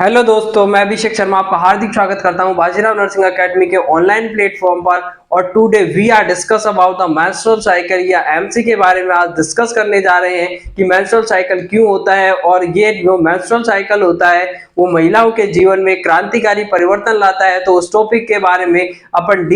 Hello दोस्तों, मैं अभिषेक शर्मा आपका हार्दिक स्वागत करता हूं बाजीराव नर्सिंग एकेडमी के ऑनलाइन प्लेटफॉर्म पर। और today we are discuss about the menstrual cycle या एमसी के बारे में आज डिस्कस करने जा रहे हैं कि मेंस्ट्रुअल साइकिल क्यों होता है और ये जो मेंस्ट्रुअल साइकिल होता है वो महिलाओं के जीवन में क्रांतिकारी परिवर्तन लाता है। तो उस टॉपिक के बारे में अपन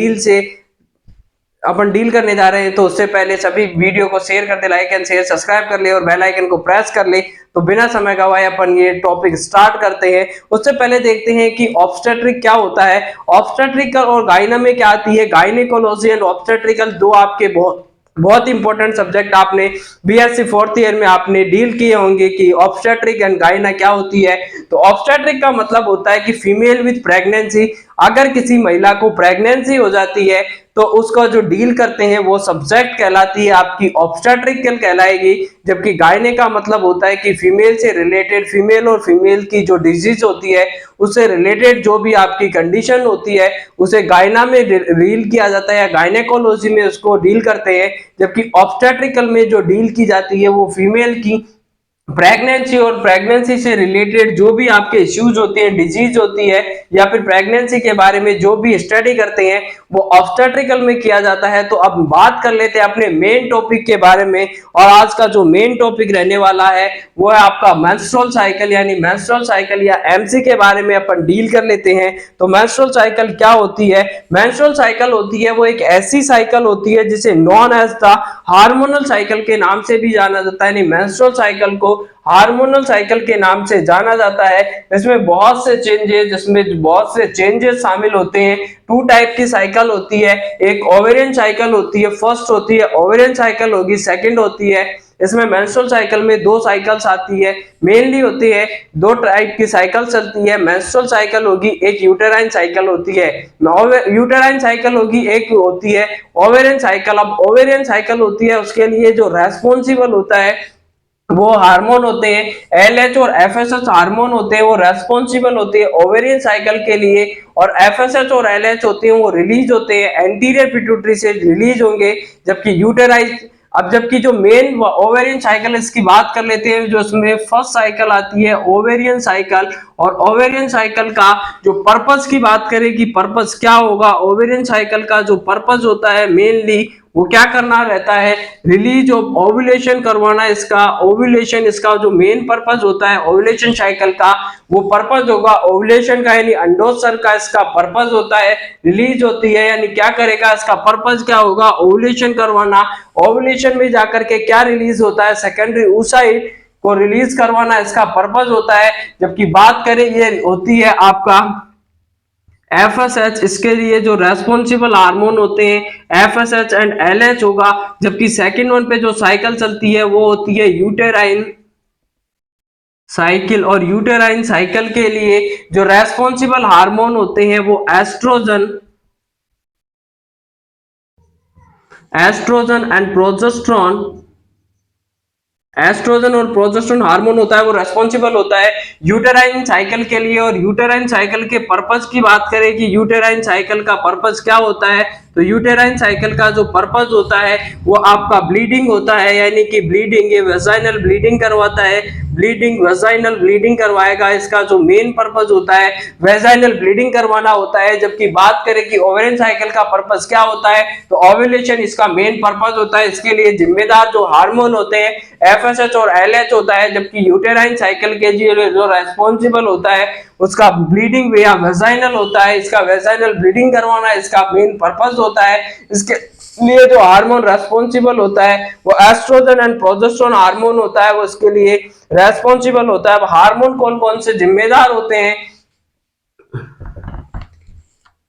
डील करने जा रहे हैं। तो उससे पहले सभी वीडियो को शेयर कर दे, लाइक एंड शेयर, सब्सक्राइब कर ले और बेल आइकन को प्रेस कर ले। तो बिना समय गवाए अपन ये टॉपिक स्टार्ट करते हैं। उससे पहले देखते हैं कि ऑब्स्टेट्रिक क्या होता है। ऑब्स्टेट्रिकल और गायना में क्या आती है। गायनेकोलॉजी एंड ऑब्स्टेट्रिकल दो आपके बहुत बहुत इंपॉर्टेंट सब्जेक्ट आपने बीएससी फोर्थ ईयर में आपने डील किए होंगे कि ऑब्स्टेट्रिक एंड गायना क्या होती है। तो ऑब्स्टेट्रिक का मतलब होता है कि फीमेल विद प्रेगनेंसी, अगर किसी महिला को प्रेगनेंसी हो जाती है तो उसका जो डील करते हैं वो सब्जेक्ट कहलाती है आपकी ऑब्स्टेट्रिकल कहलाएगी। जबकि गायने का मतलब होता है कि फीमेल से रिलेटेड, फीमेल और फीमेल की जो डिजीज होती है उससे रिलेटेड जो भी आपकी कंडीशन होती है उसे गायना में डील किया जाता है या गायनेकोलॉजी में उसको डील करते हैं। जबकि ऑब्स्टेट्रिकल में जो डील की जाती है वो फीमेल की प्रेगनेंसी और प्रेगनेंसी से रिलेटेड जो भी आपके इश्यूज होते हैं, डिजीज होती है या फिर प्रेगनेंसी के बारे में जो भी स्टडी करते हैं वो ऑब्स्टेट्रिकल में किया जाता है। तो अब बात कर लेते हैं अपने मेन टॉपिक के बारे में। और आज का जो मेन टॉपिक रहने वाला है वो है आपका मेंस्ट्रुअल साइकिल, यानी मेंस्ट्रुअल साइकिल या एमसी के बारे में अपन डील कर लेते हैं। तो मेंस्ट्रुअल साइकिल क्या होती है। मेंस्ट्रुअल साइकिल होती है वो एक ऐसी साइकिल होती है जिसे known as the hormonal cycle के नाम से भी जाना जाता है। यानी मेंस्ट्रुअल साइकिल को हार्मोनल साइकिल के नाम से जाना जाता है। इसमें बहुत से चेंजेस शामिल होते हैं। टू टाइप की साइकिल होती है, एक ओवेरियन साइकिल होती है, फर्स्ट होती है ओवेरियन साइकिल होगी, सेकंड होती है। इसमें मेंस्ट्रुअल साइकिल में दो साइकिल्स आती है, मेनली होती है दो टाइप की साइकिल चलती है। मेंस्ट्रुअल साइकिल होगी, एक यूटेराइन साइकिल होती है। यूटेराइन साइकिल होगी, एक होती है ओवेरियन साइकिल। अब ओवेरियन साइकिल होती है उसके लिए जो रेस्पॉन्सिबल होता है वो हार्मोन होते हैं, एलएच और एफएसएच हार्मोन होते हैं, वो रेस्पॉन्सिबल होते हैं ओवेरियन साइकिल के लिए। और एफएसएच और एलएच होते हैं वो रिलीज होते हैं एंटीरियर पिट्यूटरी से रिलीज होंगे। जबकि यूटेराइज अब जबकि जो मेन ओवेरियन साइकिल इसकी बात कर लेते हैं, जो इसमें फर्स्ट साइकिल आती है ओवेरियन साइकिल। और ओवेरियन साइकिल का जो पर्पस की बात करें कि पर्पस क्या होगा, ओवेरियन साइकिल का जो पर्पस होता है मेनली वो क्या करना रहता है, रिलीज ऑफ ओव्यूलेशन करवाना। इसका ओव्यूलेशन, इसका जो मेन पर्पस होता है ओव्यूलेशन साइकिल का वो पर्पस होगा ओव्यूलेशन का, यानी अंडोत्सर्ग का इसका पर्पस होता है। रिलीज होती है यानी क्या करेगा, इसका पर्पस क्या होगा, ओव्यूलेशन करवाना। ओव्यूलेशन में जाकर के क्या रिलीज होता है, सेकेंडरी oocyte को रिलीज करवाना इसका पर्पस होता है। जबकि बात करें ये होती है आपका एफएसएच, इसके लिए जो रेस्पॉन्सिबल हार्मोन होते हैं एफएसएच एंड एलएच होगा। जबकि सेकंड वन पे जो साइकिल चलती है वो होती है यूटेराइन साइकिल। और यूटेराइन साइकिल के लिए जो रेस्पॉन्सिबल हार्मोन होते हैं वो एस्ट्रोजन एंड प्रोजेस्टेरोन। एस्ट्रोजन और प्रोजेस्टेरोन हार्मोन होता है वो रेस्पॉन्सिबल होता है यूटेराइन साइकिल के लिए। और यूटेराइन साइकिल के पर्पस की बात करें कि यूटेराइन साइकिल का पर्पस क्या होता है, तो यूटेराइन साइकिल का जो पर्पस होता है वो आपका ब्लीडिंग होता है, यानी कि ब्लीडिंग, ये वेजाइनल ब्लीडिंग करवाता है। ब्लीडिंग, वेजाइनल ब्लीडिंग करवाएगा, इसका जो मेन पर्पस होता है वेजाइनल ब्लीडिंग करवाना होता है। जबकि बात करें कि ओवेरियन साइकिल का पर्पस क्या होता है, तो ओव्यूलेशन इसका मेन पर्पस होता है। इसके लिए जिम्मेदार जो हार्मोन होते हैं एफएसएच और एलएच होता है। जबकि यूटेराइन साइकिल के लिए जो रेस्पॉन्सिबल होता है उसका ब्लीडिंग या वेजाइनल होता है, इसका वेजाइनल ब्लीडिंग करवाना इसका मेन पर्पस होता है। इसके लिए जो हार्मोन रेस्पॉन्सिबल होता है वो एस्ट्रोजन एंड प्रोजेस्टेरोन हार्मोन होता है, वो इसके लिए रेस्पॉन्सिबल होता है। अब हार्मोन कौन कौन से जिम्मेदार होते हैं,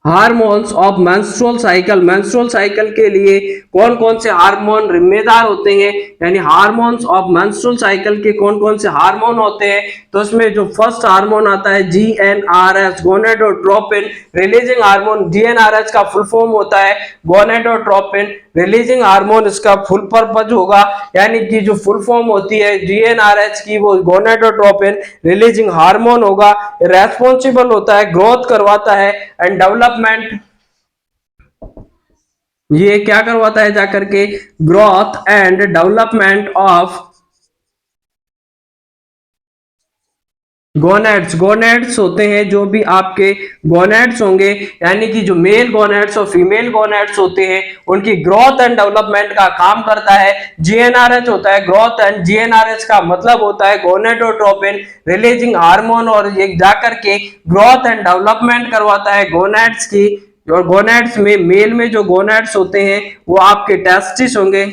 hormones of menstrual cycle, menstrual cycle के लिए कौन कौन से हार्मोन जिम्मेदार होते हैं, यानी हार्मोन्स ऑफ मेंस्ट्रुअल साइकिल के कौन कौन से हार्मोन होते हैं। तो इसमें जो फर्स्ट हार्मोन आता है GnRH, gonadotropin releasing hormone. GnRH का फुल फॉर्म होता है गोनेडोट्रोपिन रिलीजिंग हार्मोन, इसका फुल पर्पज होगा, यानी कि जो फुल फॉर्म होती है जीएनआरएच की वो गोनेडोट्रोपिन रिलीजिंग हार्मोन होगा। रेस्पॉन्सिबल होता है, ग्रोथ करवाता है एंड डेवलपमेंट, ये क्या करवाता है जाकर के, growth and development of gonads, gonads होते हैं जो भी आपके गोनेड्स होंगे, यानी कि जो मेल गोनेड्स और फीमेल गोनेड्स होते हैं, उनकी ग्रोथ एंड डेवलपमेंट का काम करता है जीएनआरएच होता है। ग्रोथ एंड जीएनआरएच का मतलब होता है गोनेडोट्रोपिन रिलीजिंग हार्मोन, और ये जाकर के ग्रोथ एंड डेवलपमेंट करवाता है गोनेड्स की। और गोनेड्स में मेल में जो गोनेड्स होते हैं वो आपके टेस्टिस होंगे,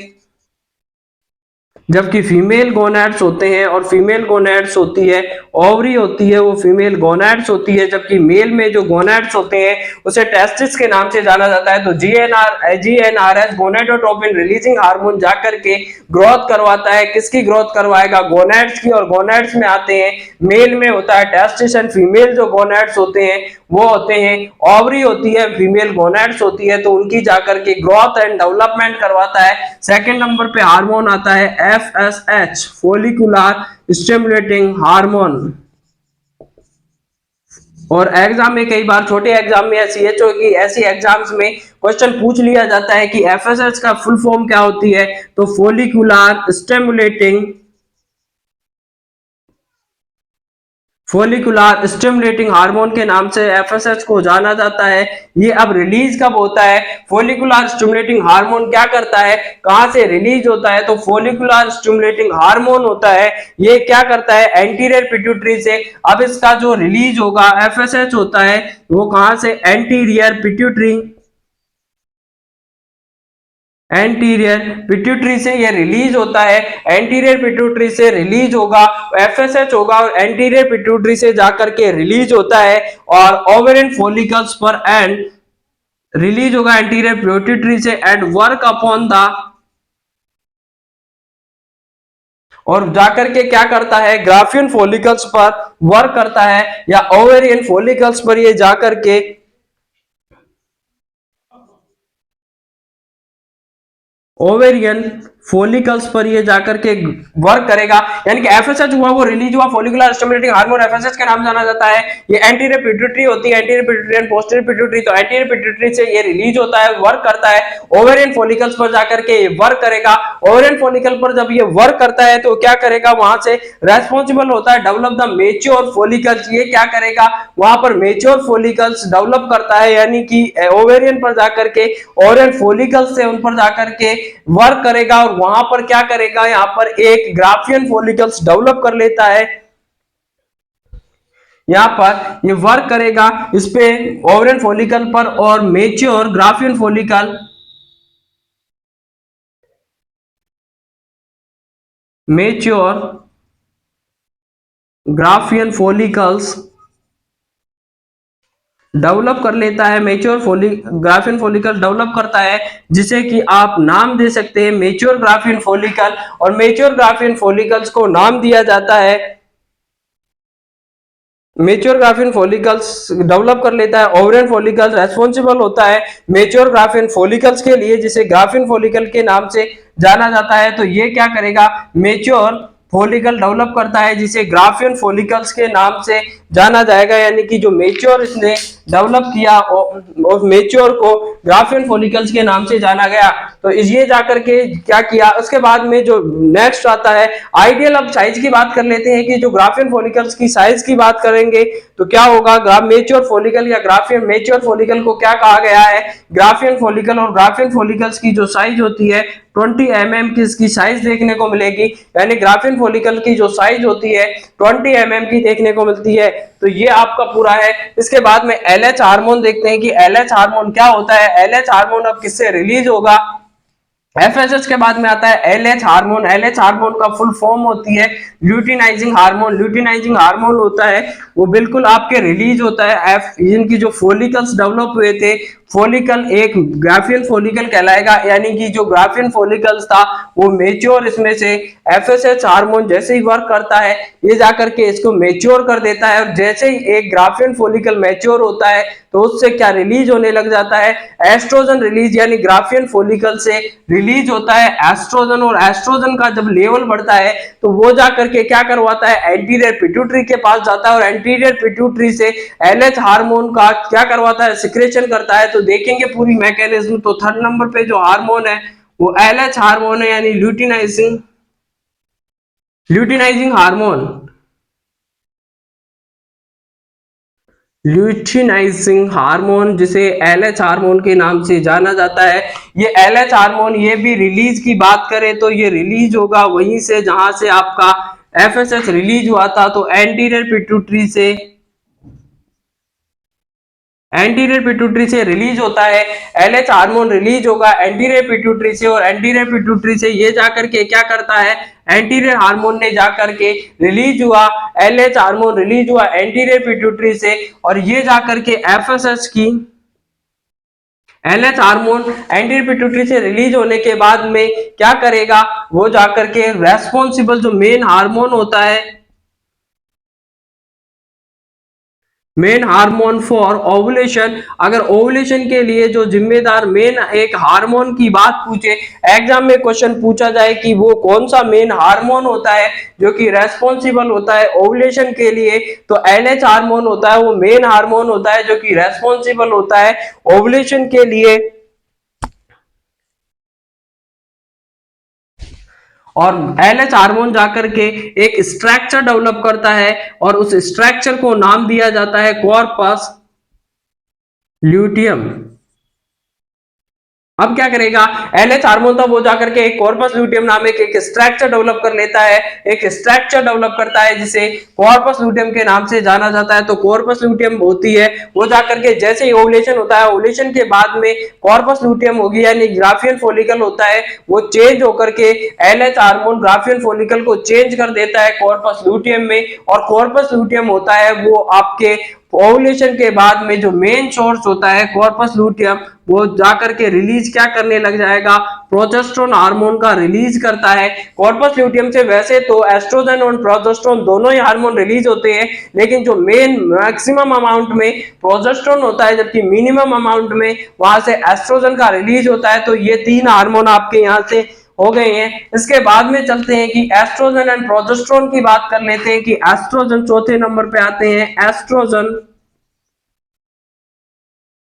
जबकि फीमेल गोनैड्स होते हैं, और फीमेल गोनैड्स होती है ओवरी होती है, वो फीमेल गोनैड्स होती है। जबकि मेल में जो गोनैड्स होते हैं उसे टेस्टिस के नाम से जाना जाता है। तो जीएनआरएच गोनेडोट्रोपिन रिलीजिंग हार्मोन जाकर के ग्रोथ करवाता है। किसकी ग्रोथ करवाएगा? गोनैड्स की। और गोनैड्स में आते हैं, मेल में होता है टेस्टिस, एंड फीमेल जो गोनैड्स होते हैं वो होते हैं ओवरी होती है, फीमेल गोनैड्स होती है, तो उनकी जाकर के ग्रोथ एंड डेवलपमेंट करवाता है। सेकंड नंबर पे हार्मोन आता है एफएसएच, फोलिकुलर स्टिमुलेटिंग हार्मोन। और एग्जाम में कई बार, छोटे एग्जाम में, सीएचओ की ऐसी एग्जाम्स में क्वेश्चन पूछ लिया जाता है कि एफएसएच का फुल फॉर्म क्या होती है, तो follicular stimulating follicular stimulating hormone के नाम से एफएसएच को जाना जाता है। ये अब रिलीज कब होता है? फोलिकुलर स्टिमुलेटिंग हार्मोन क्या करता है, कहां से रिलीज होता है? तो फोलिकुलर स्टिमुलेटिंग हार्मोन होता है, ये क्या करता है? एंटीरियर पिट्यूटरी से। अब इसका जो रिलीज होगा एफएसएच होता है, वो कहां से? एंटीरियर पिट्यूटरी, एंटीरियर पिट्यूटरी से ये रिलीज होता है। एंटीरियर पिट्यूटरी से रिलीज होगा, एफएसएच होगा, और एंटीरियर पिट्यूटरी से जाकर के रिलीज होता है और ओवेरियन फॉलिकल्स पर एंड रिलीज होगा एंटीरियर पिट्यूटरी से एंड वर्क अपॉन द, और जाकर के क्या करता है? ग्राफियन फॉलिकल्स पर वर्क करता है, या ओवेरियन फॉलिकल्स पर ये जाकर के ओवेरियन फोलिकल्स पर ये जाकर के वर्क करेगा। यानी कि एफएसएच हुआ, वो रिलीज हुआ, फोलिकुलर स्टिमुलेटिंग हार्मोन एफएसएच के नाम जाना जाता है। ये एंटीरियर पिट्यूटरी होती है, anterior pituitary and posterior pituitary. तो एंटीरियर पिट्यूटरी से ये रिलीज होता है, वर्क करता है, ओवेरियन फोलिकल्स पर जाकर के ये वर्क करेगा। ओवेरियन फोलिकल पर जब ये वर्क करता है तो क्या करेगा? वहां से रेस्पॉन्सिबल होता है डेवलप द मेच्योर फोलिकल्स। ये क्या करेगा? वहां पर मेच्योर फोलिकल्स डेवलप करता है, यानी कि ओवेरियन पर जाकर के ओवेरियन फोलिकल्स से उन पर जाकर के वर्क करेगा, और वहां पर क्या करेगा? यहां पर एक ग्राफियन फॉलिकल्स डेवलप कर लेता है। यहां पर ये वर्क करेगा इस पे ओवरियन फॉलिकल पर, और mature Graafian follicle, mature Graafian follicles develop कर लेता है। मेच्योर ग्राफियन फॉलिकल डेवलप करता है, जिसे कि आप नाम दे सकते हैं मेच्योर ग्राफियन फॉलिकल। और मेच्योर ग्राफियन फॉलिकल्स को नाम दिया जाता है, मेच्योर ग्राफियन फॉलिकल्स डेवलप कर लेता है। ओवरियन फॉलिकल्स रेस्पॉन्सिबल होता है मेच्योर ग्राफियन फॉलिकल्स के लिए, जिसे ग्राफियन फॉलिकल के नाम से जाना जाता है। तो ये क्या करेगा? मेच्योर फॉलिकल डेवलप करता है, जिसे ग्राफियन फॉलिकल्स के नाम से जाना जाएगा। यानी कि जो मेच्योर इसने डेवलप किया और मेच्योर को ग्राफियन फॉलिकल्स के नाम से जाना गया। तो ये जाकर के क्या किया? उसके बाद में जो नेक्स्ट आता है आइडियल। अब साइज की बात कर लेते हैं कि जो ग्राफियन फॉलिकल्स की साइज की बात करेंगे तो क्या होगा? मेच्योर फॉलिकल या ग्राफियन मेच्योर फॉलिकल को क्या कहा गया है? Graafian follicle. और ग्राफियन फॉलिकल्स की जो साइज होती है 20 mm की इसकी साइज देखने को मिलेगी। यानी ग्राफियन फॉलिकल की जो साइज होती है 20 mm की देखने को मिलती है। तो ये आपका पूरा है। इसके बाद में एलएच हार्मोन देखते हैं कि एलएच हार्मोन क्या होता है। एलएच हार्मोन अब किससे रिलीज होगा? एफएसएच के बाद में आता है एलएच हार्मोन। एलएच हार्मोन का फुल फॉर्म होती है ल्यूटिनाइजिंग हार्मोन। ल्यूटिनाइजिंग हार्मोन होता है वो बिल्कुल आपके रिलीज होता है एफ, इनकी जो फॉलिकल्स डेवलप हुए थे, फॉलिकल एक ग्राफियन फॉलिकल कहलाएगा। यानी कि जो ग्राफियन फॉलिकल्स था वो मेच्योर, इसमें से एफएसएच हार्मोन जैसे ही वर्क करता है ये जाकर के इसको मेच्योर कर देता है। और जैसे ही एक ग्राफियन फॉलिकल मेच्योर होता है तो उससे क्या रिलीज होने लग जाता है? Estrogen release. यानी ग्राफियन फॉलिकल से रिलीज होता है एस्ट्रोजन, और एस्ट्रोजन का जब लेवल बढ़ता है तो वो जाकर के क्या करवाता है? एंटीरियर पिट्यूटरी के पास जाता है, और एंटीरियर पिट्यूटरी से एलएच हार्मोन का क्या करवाता है? सिक्रेशन करता है। तो देखेंगे पूरी मैकेनिज्म। तो थर्ड नंबर पे जो हार्मोन है वो एलएच हार्मोन है, यानी ल्यूटिनाइजिंग हार्मोन। ल्यूटिनाइजिंग हार्मोन, जिसे एलएच हार्मोन के नाम से जाना जाता है। ये एलएच हार्मोन ये भी रिलीज की बात करें तो ये रिलीज होगा वहीं से जहां से आपका एफएसएच रिलीज हुआ था, तो एंटीरियर पिट्यूटरी से, एंटीरियर पिट्यूटरी से रिलीज होता है। एलएच हार्मोन रिलीज होगा एंटीरियर पिट्यूटरी से, और एंटीरियर पिट्यूटरी से ये जाकर के क्या करता है, एंटीरियर हार्मोन ने जाकर के रिलीज हुआ, एलएच हार्मोन रिलीज हुआ एंटीरियर पिट्यूटरी से, और ये जाकर के एफएसएच की, एलएच हार्मोन एंटीरियर पिट्यूटरी से रिलीज होने के बाद में क्या करेगा, वो जाकर के रेस्पॉन्सिबल जो मेन हार्मोन होता है, मेन हार्मोन फॉर ओवुलेशन, अगर ओवुलेशन के लिए जो जिम्मेदार मेन एक हार्मोन की बात पूछे, एग्जाम में क्वेश्चन पूछा जाए कि वो कौन सा मेन हार्मोन होता है जो कि रेस्पॉन्सिबल होता है ओवुलेशन के लिए, तो एलएच हार्मोन होता है, वो मेन हार्मोन होता है जो कि रेस्पॉन्सिबल होता है ओवुलेशन के लिए। और एलएच हार्मोन जाकर के एक स्ट्रक्चर डेवलप करता है, और उस स्ट्रक्चर को नाम दिया जाता है कॉर्पस ल्यूटियम। अब क्या करेगा, एलएच हार्मोन था वो जाकर के एक कॉर्पस ल्यूटियम नामक एक स्ट्रक्चर डेवलप कर लेता है, एक स्ट्रक्चर डेवलप करता है जिसे कॉर्पस ल्यूटियम के नाम से जाना जाता है। तो कॉर्पस ल्यूटियम होती है वो जाकर के जैसे ही ओवुलेशन होता है, ओवुलेशन के बाद में कॉर्पस ल्यूटियम होगी यानी ग्राफियन फॉलिकल होता है, वो चेंज होकर के एलएच हार्मोन ग्राफियन फॉलिकल को चेंज कर देता है कॉर्पस ल्यूटियम में, और कॉर्पस ल्यूटियम होता है वो आपके ओवुलेशन के बाद में जो मेन सोर्स होता है कॉर्पस लूटियम, वो जाकर के रिलीज क्या करने लग जाएगा, प्रोजेस्टेरोन हार्मोन का रिलीज करता है। कॉर्पस ल्यूटियम से वैसे तो एस्ट्रोजन और प्रोजेस्टेरोन दोनों ही हार्मोन रिलीज होते हैं, लेकिन जो मेन मैक्सिमम अमाउंट में प्रोजेस्टेरोन होता है जबकि मिनिमम अमाउंट में वहां से एस्ट्रोजन का रिलीज होता है। तो ये तीन हार्मोन आपके यहाँ से हो गए हैं। इसके बाद में चलते हैं कि एस्ट्रोजन एंड प्रोजेस्टेरोन की बात कर लेते हैं कि एस्ट्रोजन चौथे नंबर पे आते हैं, estrogen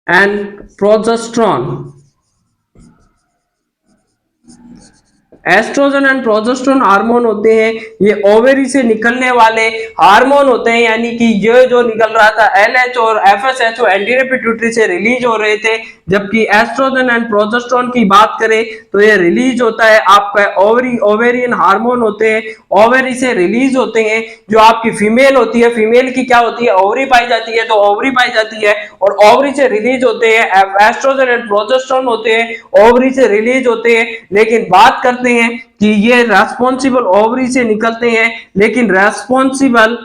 and progesterone. Estrogen and progesterone hormone होते हैं, ये ओवेरी से निकलने वाले हार्मोन होते हैं, यानी कि ये जो निकल रहा था एलएच और एफएसएच एंटीरियर पिट्यूटरी से रिलीज हो रहे थे, जबकि एस्ट्रोजन एंड प्रोजेस्टेरोन की बात करें तो ये रिलीज होता है आपका ओवेरियन हार्मोन होते हैं, ओवेरी से रिलीज होते हैं। जो आपकी फीमेल होती है, फीमेल की क्या होती है, ओवरी पाई जाती है, तो ओवरी पाई जाती है और ओवरी से रिलीज होते हैं एस्ट्रोजन एंड प्रोजेस्टेरोन होते हैं, ओवरी से रिलीज होते हैं। लेकिन बात करते हैं कि ये रेस्पॉन्सिबल ओवरी से निकलते हैं, लेकिन रेस्पॉन्सिबल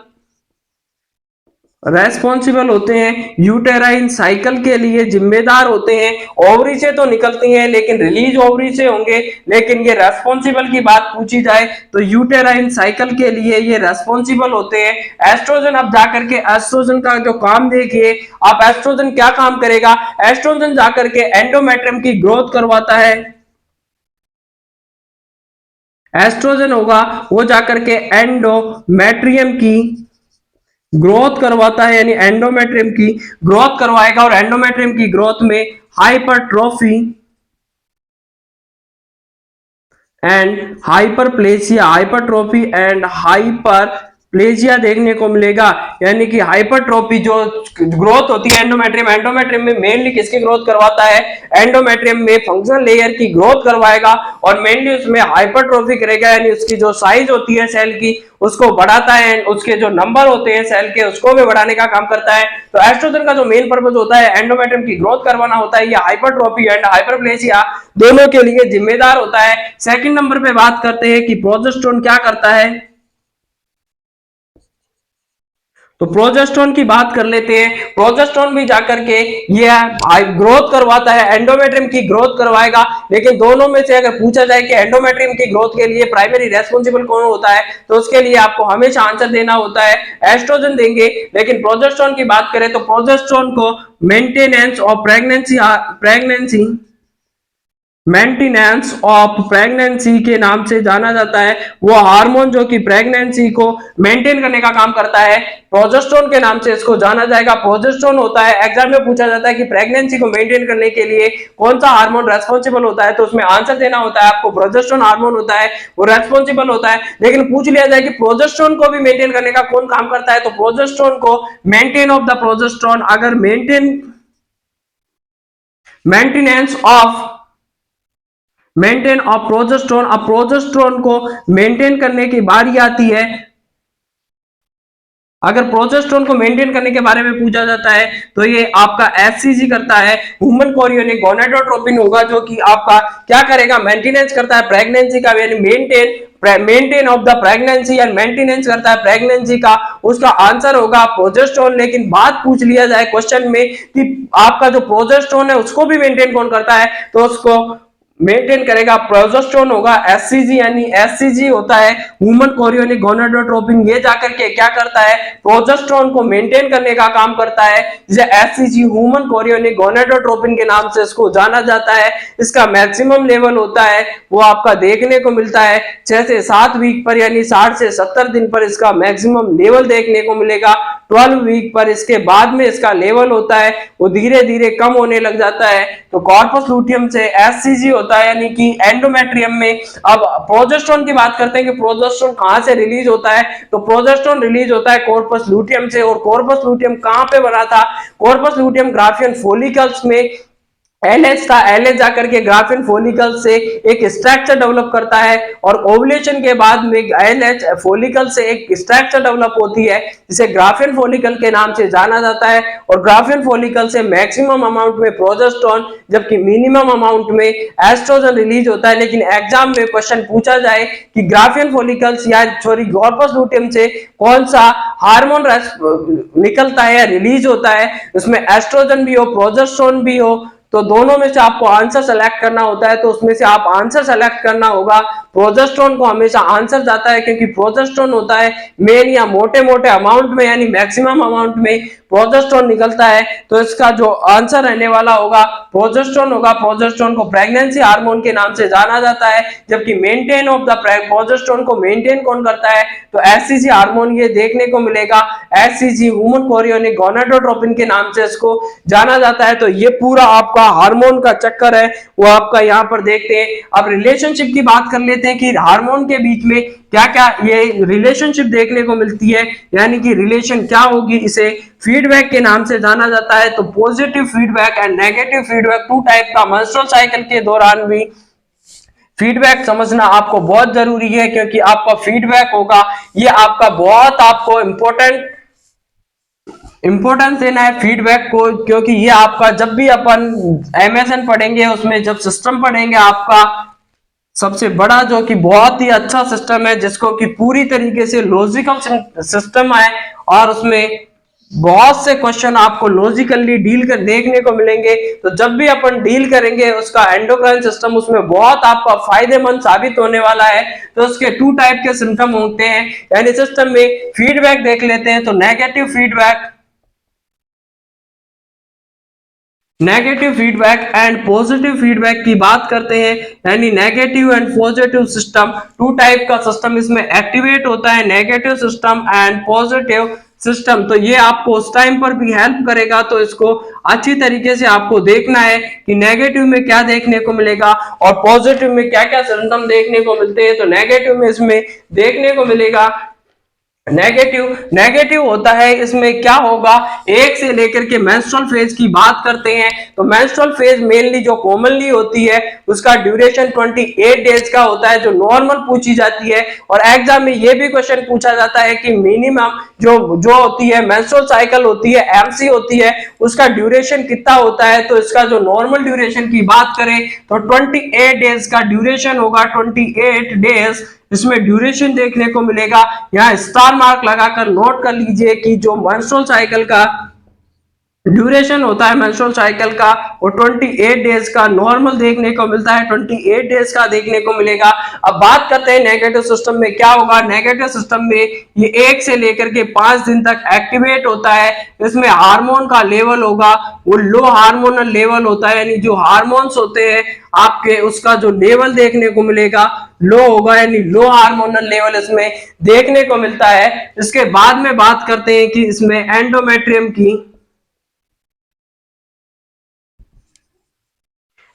होते हैं यूटेराइन साइकिल के लिए जिम्मेदार होते हैं। ओवरी से तो निकलती हैं लेकिन रिलीज ओवरी से होंगे, लेकिन ये रेस्पॉन्सिबल की बात पूछी जाए तो यूटेराइन साइकिल के लिए ये रेस्पॉन्सिबल होते हैं। एस्ट्रोजन, अब जाकर के एस्ट्रोजन का जो काम देखिए आप, एस्ट्रोजन क्या काम करेगा, एस्ट्रोजन जाकर के एंडोमेट्रियम की ग्रोथ करवाता है। एस्ट्रोजन होगा वो जाकर के एंडोमेट्रियम की ग्रोथ करवाता है, यानी एंडोमेट्रियम की ग्रोथ करवाएगा, और एंडोमेट्रियम की ग्रोथ में hypertrophy and hyperplasia, hypertrophy and hyperplasia देखने को मिलेगा। यानी कि हाइपरट्रोफी जो ग्रोथ होती है एंडोमेट्रियम, एंडोमेट्रियम में मेनली किसकी ग्रोथ करवाता है, एंडोमेट्रियम में फंक्शनल लेयर की ग्रोथ करवाएगा, और मेनली उसमें हाइपरट्रोफी करेगा, यानी उसकी जो साइज होती है सेल की उसको बढ़ाता है, उसके जो नंबर होते हैं सेल के उसको भी बढ़ाने का काम करता है। तो एस्ट्रोजन का जो मेन पर्पस होता है एंडोमेट्रियम की ग्रोथ करवाना होता है, ये हाइपरट्रोफी एंड हाइपरप्लेसिया दोनों के लिए जिम्मेदार होता है। सेकंड नंबर पे बात करते हैं कि प्रोजेस्टेरोन क्या करता है, तो प्रोजेस्टेरोन की बात कर लेते हैं। प्रोजेस्टेरोन भी जाकर के ये ग्रोथ करवाता है, एंडोमेट्रियम की ग्रोथ करवाएगा, लेकिन दोनों में से अगर पूछा जाए कि एंडोमेट्रियम की ग्रोथ के लिए प्राइमरी रेस्पॉन्सिबल कौन होता है, तो उसके लिए आपको हमेशा आंसर देना होता है एस्ट्रोजन देंगे। लेकिन प्रोजेस्टेरोन की बात करें तो प्रोजेस्टेरोन को मेंटेनेंस और प्रेगनेंसी मेंटेनेंस ऑफ प्रेगनेंसी के नाम से जाना जाता है। वो हार्मोन जो कि प्रेगनेंसी को मेंटेन करने का काम करता है, प्रोजेस्टेरोन के नाम से इसको जाना जाएगा। प्रोजेस्टेरोन होता है, एग्जाम में पूछा जाता है कि प्रेगनेंसी को मेंटेन करने के लिए कौन सा हार्मोन रेस्पॉन्सिबल होता है, तो उसमें आंसर देना होता है आपको प्रोजेस्टेरोन हार्मोन होता है, वो रेस्पॉन्सिबल होता है। लेकिन पूछ लिया जाए कि प्रोजेस्टेरोन को भी मेंटेन करने का कौन काम करता है, तो प्रोजेस्टेरोन को मेंटेन ऑफ द प्रोजेस्टेरोन, अगर maintenance of maintain of progesterone, अब प्रोजेस्टेरोन को मेंटेन करने की बारी आती है। अगर प्रोजेस्टेरोन को मेंटेन करने के बारे में पूछा जाता है तो ये आपका एचसीजी करता है, ह्यूमन कोरियोनिक गोनाडोट्रोपिन होगा, जो कि आपका क्या करेगा, मेंटेनेंस करता है प्रेगनेंसी का, यानी maintain of the pregnancy and maintenance करता है प्रेगनेंसी का, उसका आंसर होगा प्रोजेस्टेरोन। लेकिन बात पूछ लिया जाए क्वेश्चन में कि आपका जो प्रोजेस्टेरोन है उसको भी मेंटेन कौन करता है, तो उसको मेंटेन करेगा प्रोजेस्टेरोन होगा, एचसीजी, यानी एचसीजी होता है ह्यूमन कोरियोनिक गोनाडोट्रोपिन। ये जाकर के क्या करता है, प्रोजेस्टेरोन को मेंटेन करने का काम करता है, जिसे एचसीजी ह्यूमन कोरियोनिक गोनाडोट्रोपिन के नाम से इसको जाना जाता है। इसका मैक्सिमम लेवल होता है वो आपका देखने को मिलता है 6 से 7 वीक पर, यानी 60 से 70 दिन पर इसका मैक्सिमम लेवल देखने को मिलेगा। 12 वीक पर इसके बाद में इसका लेवल होता है वो धीरे धीरे कम होने लग जाता है। तो कॉर्पस लूटियम से एचसीजी होता है, यानी कि एंडोमेट्रियम में। अब प्रोजेस्टेरोन की बात करते हैं कि प्रोजेस्टेरोन कहां से रिलीज होता है, तो प्रोजेस्टेरोन रिलीज होता है कॉर्पस लूटियम से। और कॉर्पस लूटियम कहां पे बना था, कॉर्पस लूटियम ग्राफियन फॉलिकल्स में एलएच था। एलएच जाकर के ग्राफिन फॉलिकल से एक स्ट्रक्चर डेवलप करता है, और ओवुलेशन के बाद में एलएच फॉलिकल से एक स्ट्रक्चर डेवलप होती है जिसे ग्राफिन फॉलिकल के नाम से जाना जाता है। और ग्राफिन फॉलिकल से मैक्सिमम अमाउंट में प्रोजेस्टेरोन जबकि मिनिमम अमाउंट में एस्ट्रोजन रिलीज होता है। लेकिन एग्जाम में क्वेश्चन पूछा जाए कि ग्राफिन फॉलिकल्स या कॉर्पस लूटियम से कौन सा हार्मोन निकलता है या रिलीज होता है, उसमें एस्ट्रोजन भी हो प्रोजेस्टेरोन भी हो, तो दोनों में से आपको आंसर सेलेक्ट करना होता है। तो उसमें से आप आंसर सेलेक्ट करना होगा, प्रोजेस्टेरोन को हमेशा आंसर जाता है, क्योंकि प्रोजेस्टेरोन होता है मेन या मोटे मोटे अमाउंट में, यानी मैक्सिमम अमाउंट में प्रोजेस्टेरोन निकलता है। तो इसका जो आंसर रहने वाला होगा प्रोजेस्टेरोन होगा। प्रोजेस्टेरोन को प्रेगनेंसी हार्मोन के नाम से जाना जाता है, जबकि मेंटेन ऑफ द प्रोजेस्टेरोन को मेंटेन कौन करता है, तो एचसीजी हार्मोन ये देखने को मिलेगा। एचसीजी ह्यूमन कोरियोनिक गोनाडोट्रोपिन के नाम से इसको जाना जाता है। तो ये पूरा आपका हार्मोन का चक्कर है वो आपका यहाँ पर देखते हैं। अब रिलेशनशिप की बात कर लेते हैं कि हार्मोन के बीच में क्या क्या ये रिलेशनशिप देखने को मिलती है, यानी कि रिलेशन क्या होगी, इसे फीडबैक के नाम से जाना जाता है। तो positive feedback and negative feedback, two type का मेंस्ट्रुअल साइकिल के दौरान भी फीडबैक समझना आपको बहुत जरूरी है, क्योंकि आपका फीडबैक होगा ये आपका बहुत आपको इंपॉर्टेंस देना है फीडबैक को, क्योंकि ये आपका जब भी अपन एमएसएन पढ़ेंगे उसमें जब सिस्टम पढ़ेंगे, आपका सबसे बड़ा जो कि बहुत ही अच्छा सिस्टम है जिसको कि पूरी तरीके से लॉजिकल सिस्टम है, और उसमें बहुत से क्वेश्चन आपको लॉजिकली डील कर देखने को मिलेंगे। तो जब भी अपन डील करेंगे उसका एंडोक्राइन सिस्टम उसमें बहुत आपका फायदेमंद साबित होने वाला है। तो उसके 2 टाइप के सिम्टम होते हैं, यानी सिस्टम में फीडबैक देख लेते हैं। तो negative feedback and positive feedback की बात करते हैं, यानी negative and positive system, 2 type का सिस्टम इसमें एक्टिवेट होता है, negative system and positive system. तो ये आपको उस टाइम पर भी हेल्प करेगा, तो इसको अच्छी तरीके से आपको देखना है कि नेगेटिव में क्या देखने को मिलेगा और पॉजिटिव में क्या क्या सिम्टम देखने को मिलते हैं। तो नेगेटिव में इसमें देखने को मिलेगा नेगेटिव होता है, इसमें क्या होगा, 1 से लेकर के मेंस्ट्रुअल फेज की बात करते हैं। तो मेंस्ट्रुअल फेज मेनली जो कॉमनली होती है उसका ड्यूरेशन 28 डेज का होता है, जो नॉर्मल पूछी जाती है। और एग्जाम में ये भी क्वेश्चन पूछा जाता है कि मिनिमम जो होती है मेंस्ट्रुअल साइकिल होती है, एमसी होती है, उसका ड्यूरेशन कितना होता है। तो इसका जो नॉर्मल ड्यूरेशन की बात करें तो 28 डेज का ड्यूरेशन होगा, 28 डेज इसमें ड्यूरेशन देखने को मिलेगा। यहाँ स्टार मार्क लगाकर नोट कर लीजिए कि जो मेंस्ट्रुअल साइकिल का ड्यूरेशन होता है मेंस्ट्रुअल साइकिल का वो 28 डेज का नॉर्मल देखने को मिलता है, 28 डेज का देखने को मिलेगा। अब बात करते हैं नेगेटिव सिस्टम में क्या होगा। नेगेटिव सिस्टम में ये 1 से लेकर के 5 दिन तक एक्टिवेट होता है। इसमें हार्मोन का लेवल होगा वो लो हार्मोनल लेवल होता है, यानी जो हार्मोन्स होते हैं आपके उसका जो लेवल देखने को मिलेगा लो होगा, यानी लो हार्मोनल लेवल इसमें देखने को मिलता है। इसके बाद में बात करते हैं कि इसमें एंडोमेट्रियम की,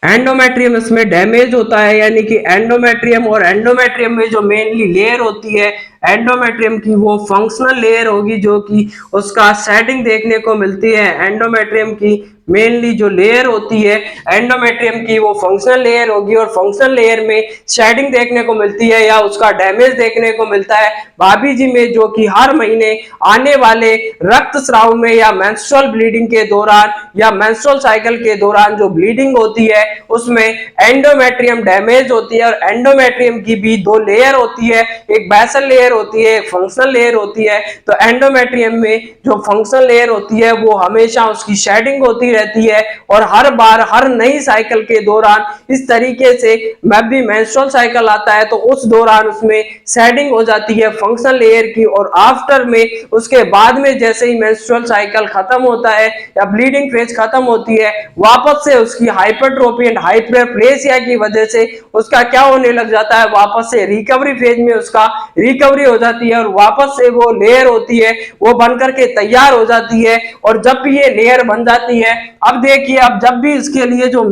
एंडोमेट्रियम इसमें डैमेज होता है, यानी कि एंडोमेट्रियम और एंडोमेट्रियम में जो मेनली लेयर होती है एंडोमेट्रियम की वो फंक्शनल लेयर होगी, जो कि उसका सेटिंग देखने को मिलती है। एंडोमेट्रियम की मेनली जो लेयर होती है एंडोमेट्रियम की वो फंक्शनल लेयर होगी और फंक्शनल लेयर में शेडिंग देखने को मिलती है या उसका डैमेज देखने को मिलता है भाभी जी में, जो कि हर महीने आने वाले रक्तस्राव में या मेंस्ट्रुअल ब्लीडिंग के दौरान या मेंस्ट्रुअल साइकिल के दौरान जो ब्लीडिंग होती है उसमें एंडोमेट्रियम डैमेज होती है। और एंडोमेट्रियम की भी दो लेयर होती है, एक बेसल लेयर होती है, एक फंक्शनल लेयर होती है। तो एंडोमेट्रियम में जो फंक्शनल लेयर होती है वो हमेशा उसकी शेडिंग होती रहती है और हर बार हर नई साइकिल के दौरान इस तरीके से जब भी मेंस्ट्रुअल साइकिल आता है तो उस दौरान उसमें शेडिंग हो जाती है फंक्शनल लेयर की। और आफ्टर में उसके बाद में जैसे ही मेंस्ट्रुअल साइकिल खत्म होता है या ब्लीडिंग फेज खत्म होती है वापस से उसकी हाइपरट्रोफी एंड हाइपरप्लेसिया की वजह से उसका क्या होने लग जाता है, वापस से रिकवरी फेज में उसका रिकवरी हो जाती है और वापस से वो लेयर होती है वो बनकर के तैयार हो जाती है। और जब भी ये लेयर बन जाती है, अब देखिए अब जब भी इसके लिए जो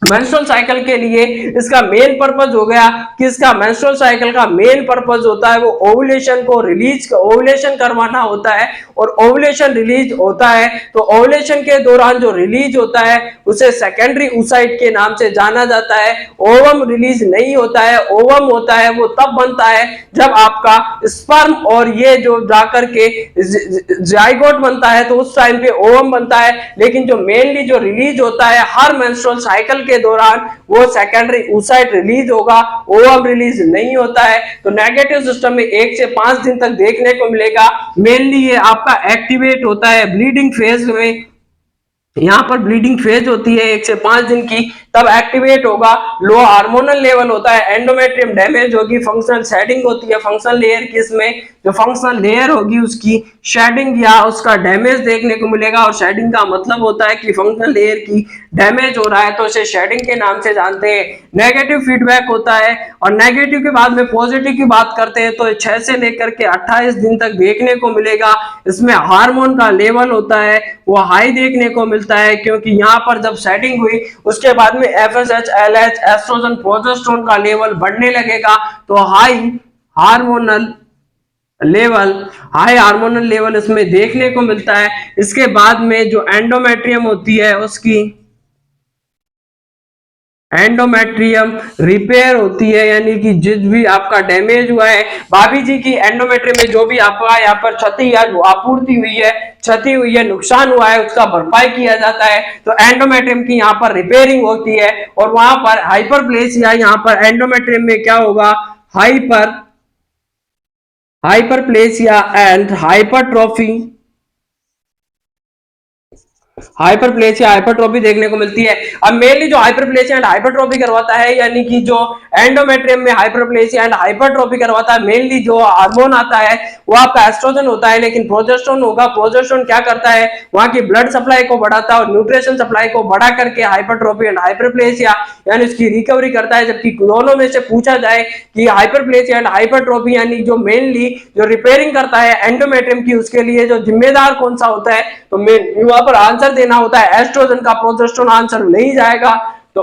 मेंस्ट्रुअल साइकिल के लिए इसका मेन पर्पज हो गया कि इसका मेंस्ट्रुअल साइकिल का मेन पर्पज होता है वो ओवुलेशन को रिलीज ओवुलेशन करवाना होता है। और ओवुलेशन रिलीज होता है तो ओवुलेशन के दौरान जो रिलीज होता है उसे सेकेंडरी oocyte के नाम से जाना जाता है। ओवम रिलीज नहीं होता है, ओवम होता है वो तब बनता है जब आपका स्पर्म और ये जो जाकर के जाइगोट बनता है तो उस टाइम पे ओवम बनता है। लेकिन जो मेनली जो रिलीज होता है हर मेंस्ट्रुअल साइकिल के दौरान वो सेकेंडरी oocyte रिलीज होगा, ओवम रिलीज नहीं होता है। तो नेगेटिव सिस्टम में 1 से 5 दिन तक देखने को मिलेगा। मेनली ये आपका एक्टिवेट होता है ब्लीडिंग फेज में, यहाँ पर ब्लीडिंग फेज होती है 1 से 5 दिन की, तब एक्टिवेट होगा। लो हार्मोनल लेवल होता है, एंडोमेट्रियम डैमेज होगी, फंक्शनल शेडिंग होती है फंक्शनल लेयर की, इसमें जो फंक्शनल लेयर होगी उसकी शेडिंग या उसका डैमेज देखने को मिलेगा। और शेडिंग का मतलब होता है कि फंक्शनल लेयर की डैमेज हो रहा है तो इसे शेडिंग के नाम से जानते हैं। नेगेटिव फीडबैक होता है और नेगेटिव के बाद में पॉजिटिव की बात करते हैं तो 6 से लेकर के 28 दिन तक देखने को मिलेगा। इसमें हार्मोन का लेवल होता है वो हाई देखने को मिलता है, क्योंकि यहाँ पर जब सेटिंग हुई उसके बाद में एफएसएच, एलएच, एस्ट्रोजन, प्रोजेस्टेरोन का लेवल बढ़ने लगेगा तो hormonal level high hormonal level इसमें देखने को मिलता है। इसके बाद में जो एंडोमेट्रियम होती है उसकी एंडोमेट्रियम रिपेयर होती है, यानी कि जिस भी आपका डैमेज हुआ है भाभी जी की एंडोमेट्रियम में जो भी आपका यहाँ पर क्षति या आपूर्ति हुई है, क्षति हुई है, नुकसान हुआ है उसका भरपाई किया जाता है। तो एंडोमेट्रियम की यहाँ पर रिपेयरिंग होती है और वहां पर हाइपरप्लेसिया, यहाँ पर एंडोमेट्रियम में क्या होगा hyperplasia and hypertrophy, hyperplasia hypertrophy देखने को मिलती है। अब मेनली जो हाइपरप्लेसिया एंड हाइपरट्रोफी करवाता है, यानी कि जो एंडोमेट्रियम में हाइपरप्लेसिया एंड हाइपरट्रोफी करवाता है, मेनली जो हार्मोन आता है वो आपका एस्ट्रोजन होता है, लेकिन प्रोजेस्टेरोन होगा। प्रोजेस्टेरोन क्या करता है वहां की ब्लड सप्लाई को बढ़ाता है और न्यूट्रिशन सप्लाई को बढ़ा करके हाइपरट्रोफी एंड हाइपरप्लेसिया यानी उसकी रिकवरी करता है। जबकि दोनों में से पूछा जाए कि हाइपरप्लेसिया एंड हाइपरट्रोफी यानी जो मेनली जो रिपेयरिंग करता है एंडोमेट्रियम की, उसके लिए जो जिम्मेदार कौन सा होता है, तो वहां पर आंसर देना होता है एस्ट्रोजन का। प्रोजेस्टेरोन आंसर नहीं जाएगा तो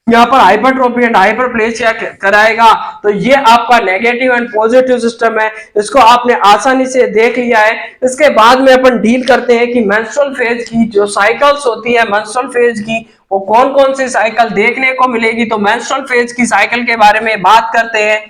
यहाँ पर हाइपरट्रोफी एंड हाइपरप्लेसिया कराएगा। तो ये आपका नेगेटिव एंड पॉजिटिव सिस्टम है, इसको आपने आसानी से देख लिया है। इसके बाद में अपन डील करते हैं कि मेंस्ट्रुअल फेज की जो साइकिल्स होती है मेंस्ट्रुअल फेज की वो कौन कौन सी साइकिल देखने को मिलेगी। तो मेंस्ट्रुअल फेज की साइकिल के बारे में बात करते हैं।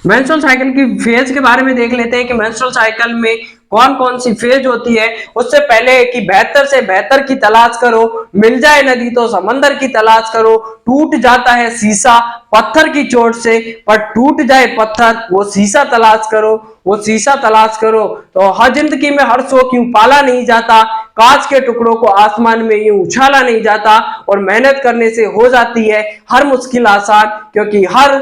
मेंस्ट्रुअल साइकिल की फेज के बारे में देख लेते हैं कि मेंस्ट्रुअल साइकिल में कौन कौन सी फेज होती है, उससे पहले कि बेहतर से बेहतर की तलाश करो, मिल जाए नदी तो समंदर की तलाश करो, टूट जाता है शीशा पत्थर की चोट से, पर टूट जाए पत्थर वो शीशा तलाश करो, वो शीशा तलाश करो। तो हर जिंदगी में हर शौक यूं पाला नहीं जाता, कांच के टुकड़ों को आसमान में यूं उछाला नहीं जाता, और मेहनत करने से हो जाती है हर मुश्किल आसान, क्योंकि हर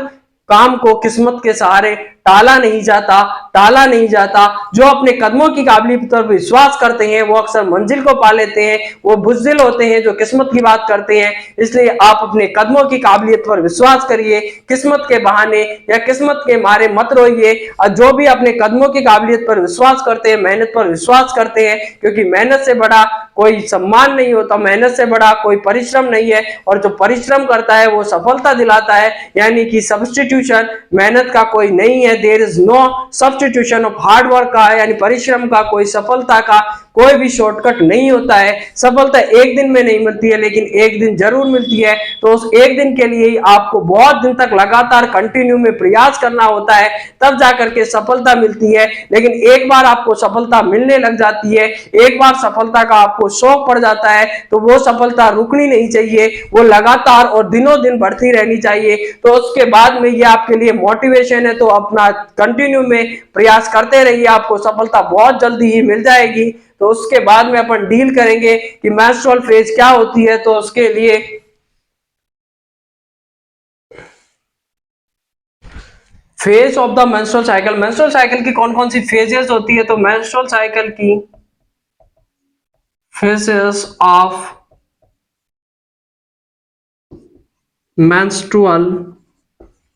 काम को किस्मत के सहारे टाला नहीं जाता, टाला नहीं जाता। जो अपने कदमों की काबिलियत पर विश्वास करते हैं वो अक्सर मंजिल को पा लेते हैं, वो बुज़दिल होते हैं जो किस्मत की बात करते हैं। इसलिए आप अपने कदमों की काबिलियत पर विश्वास करिए, किस्मत के बहाने या किस्मत के मारे मत रोइए। और जो भी अपने कदमों की काबिलियत पर विश्वास करते हैं, मेहनत पर विश्वास करते हैं, क्योंकि मेहनत से बड़ा कोई सम्मान नहीं होता, मेहनत से बड़ा कोई परिश्रम नहीं है, और जो परिश्रम करता है वो सफलता दिलाता है। यानी कि सब्स्टिट्यूशन मेहनत का कोई नहीं है, there is no substitution of hard work का, यानी परिश्रम का कोई सफलता का कोई भी शॉर्टकट नहीं होता है। सफलता एक दिन में नहीं मिलती है, लेकिन एक दिन जरूर मिलती है। तो उस एक दिन के लिए ही आपको बहुत दिन तक लगातार कंटिन्यू में प्रयास करना होता है, तब जाकर के सफलता मिलती है। लेकिन एक बार आपको सफलता मिलने लग जाती है, एक बार सफलता का आपको शौक पड़ जाता है, तो वो सफलता रुकनी नहीं चाहिए, वो लगातार और दिनों दिन बढ़ती रहनी चाहिए। तो उसके बाद में ये आपके लिए मोटिवेशन है, तो अपना कंटिन्यू में प्रयास करते रहिए, आपको सफलता बहुत जल्दी ही मिल जाएगी। तो उसके बाद में अपन डील करेंगे कि मेंस्ट्रुअल फेज क्या होती है। तो उसके लिए phase of the menstrual cycle, menstrual cycle की कौन कौन सी फेजेस होती है। तो मेंस्ट्रुअल साइकिल की phases of menstrual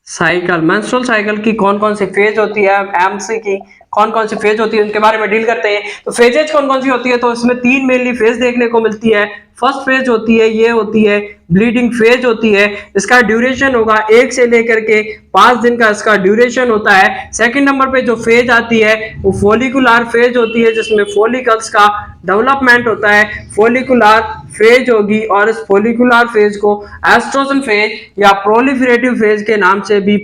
cycle, menstrual cycle की कौन कौन सी फेज होती है, एमसी की कौन कौन सी फेज होती है, उनके बारे में डील करते हैं। तो फेजेज कौन कौन सी होती है, तो इसमें तीन मेनली फेज देखने को मिलती है। फर्स्ट फेज होती है, ये होती है ब्लीडिंग फेज होती है, इसका ड्यूरेशन होगा 1 से लेकर के 5 दिन का इसका ड्यूरेशन होता है। सेकंड नंबर पे जो फेज आती है वो फोलिकुलर फेज होती है, जिसमें फोलिकल्स का डेवलपमेंट होता है, फोलिकुलर फेज होगी। और इस फोलिकुलर फेज को एस्ट्रोजन फेज या प्रोलिफरेटिव फेज के नाम से भी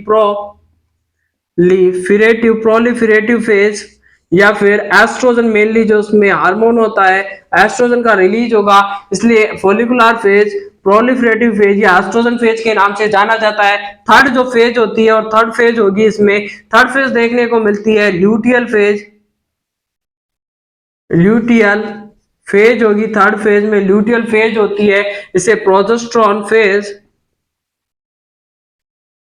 प्रोलिफरेटिव फेज या फिर एस्ट्रोजन, मेनली जो उसमें हार्मोन होता है एस्ट्रोजन का रिलीज होगा, इसलिए फोलिकुलर फेज, प्रोलिफरेटिव फेज या एस्ट्रोजन फेज के नाम से जाना जाता है। थर्ड जो फेज होती है और थर्ड फेज होगी, इसमें थर्ड फेज देखने को मिलती है ल्यूटियल फेज, ल्यूटियल फेज होगी। थर्ड फेज में ल्यूटियल फेज होती है, इसे प्रोजेस्टेरॉन फेज,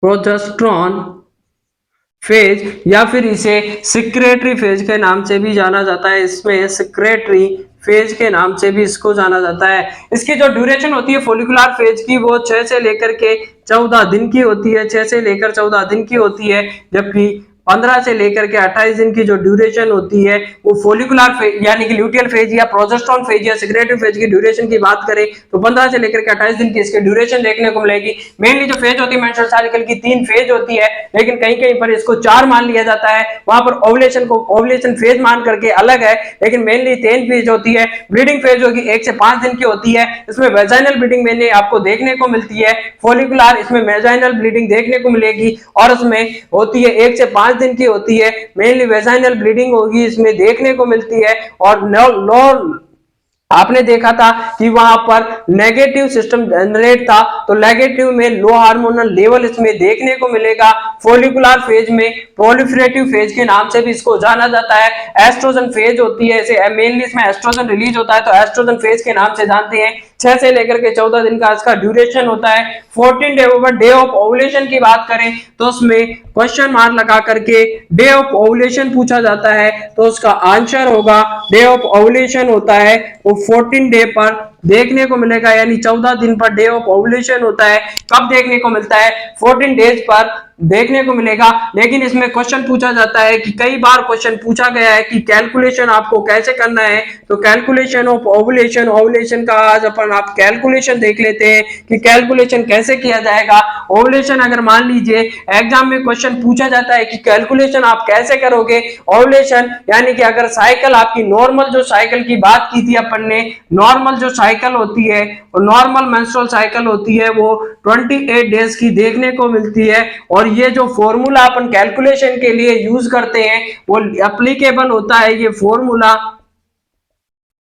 प्रोजेस्टेरॉन फेज या फिर इसे सिक्रेटरी फेज के नाम से भी जाना जाता है। इसमें सिक्रेटरी फेज के नाम से भी इसको जाना जाता है। इसकी जो ड्यूरेशन होती है फोलिकुलर फेज की वो 6 से लेकर के 14 दिन की होती है, 6 से लेकर 14 दिन की होती है। जबकि 15 से लेकर के 28 दिन की जो ड्यूरेशन होती है वो फोलिकुलर फेज यानी कि ल्यूटियल फेज या प्रोजेस्टेरॉन फेज या सिक्रेटरी फेज की ड्यूरेशन की बात करें तो 15 से लेकर के 28 दिन की इसकी ड्यूरेशन देखने को मिलेगी। मेनली जो फेज होती है मेंस्ट्रुअल साइकिल की 3 फेज होती है, लेकिन कहीं कहीं पर इसको 4 मान लिया जाता है, वहां पर ओवुलेशन को ओवुलेशन फेज मान करके अलग है, लेकिन मेनली 3 फेज होती है। ब्लीडिंग फेज होगी 1 से 5 दिन की होती है, इसमें वेजाइनल ब्लीडिंग मेनली आपको देखने को मिलती है। फोलिकुलर इसमें वेजाइनल ब्लीडिंग देखने को मिलेगी और उसमें होती है 1 से 5 दिन की होती है, मेनली वेजाइनल ब्लीडिंग होगी इसमें देखने को मिलती है। और आपने देखा था कि वहां पर नेगेटिव सिस्टम जनरेट था, तो नेगेटिव में लो हार्मोनल लेवल इसमें देखने को मिलेगा। फोलिकुलर फेज में प्रोलिफरेटिव फेज के नाम से भी इसको जाना जाता है। एस्ट्रोजन फेज होती है, इसे मेनली इसमें एस्ट्रोजन रिलीज होता है, तो एस्ट्रोजन फेज के नाम से जानते हैं। 6 से लेकर के 14 दिन का इसका ड्यूरेशन होता है। 14 day over day of ovulation की बात करें तो उसमें क्वेश्चन मार्क लगा करके डे ऑफ ओवुलेशन पूछा जाता है, तो उसका आंसर होगा डे ऑफ ओवुलेशन होता है वो 14 डे पर देखने को मिलेगा, यानी 14 दिन पर डे ऑफ ओवुलेशन होता है। कब देखने को मिलता है? 14 डेज पर देखने को मिलेगा। लेकिन इसमें क्वेश्चन पूछा जाता है कि कई बार क्वेश्चन पूछा गया है कि कैलकुलेशन आपको कैसे करना है, तो कैलकुलेशन ऑफ ओवुलेशन, ओवुलेशन का आज अपन आप कैलकुलेशन देख लेते हैं कि कैलकुलेशन कैसे किया जाएगा। ओवुलेशन अगर मान लीजिए एग्जाम में क्वेश्चन पूछा जाता है कि कैलकुलेशन आप कैसे करोगे ओवुलेशन, यानी कि अगर साइकिल आपकी नॉर्मल जो साइकिल की बात की थी अपन ने, नॉर्मल जो साइकिल होती है और नॉर्मल मेंस्ट्रुअल साइकिल होती है वो 28 डेज की देखने को मिलती है। और ये जो फॉर्मूला अपन कैलकुलेशन के लिए यूज करते हैं वो एप्लीकेबल होता है, ये फॉर्मूला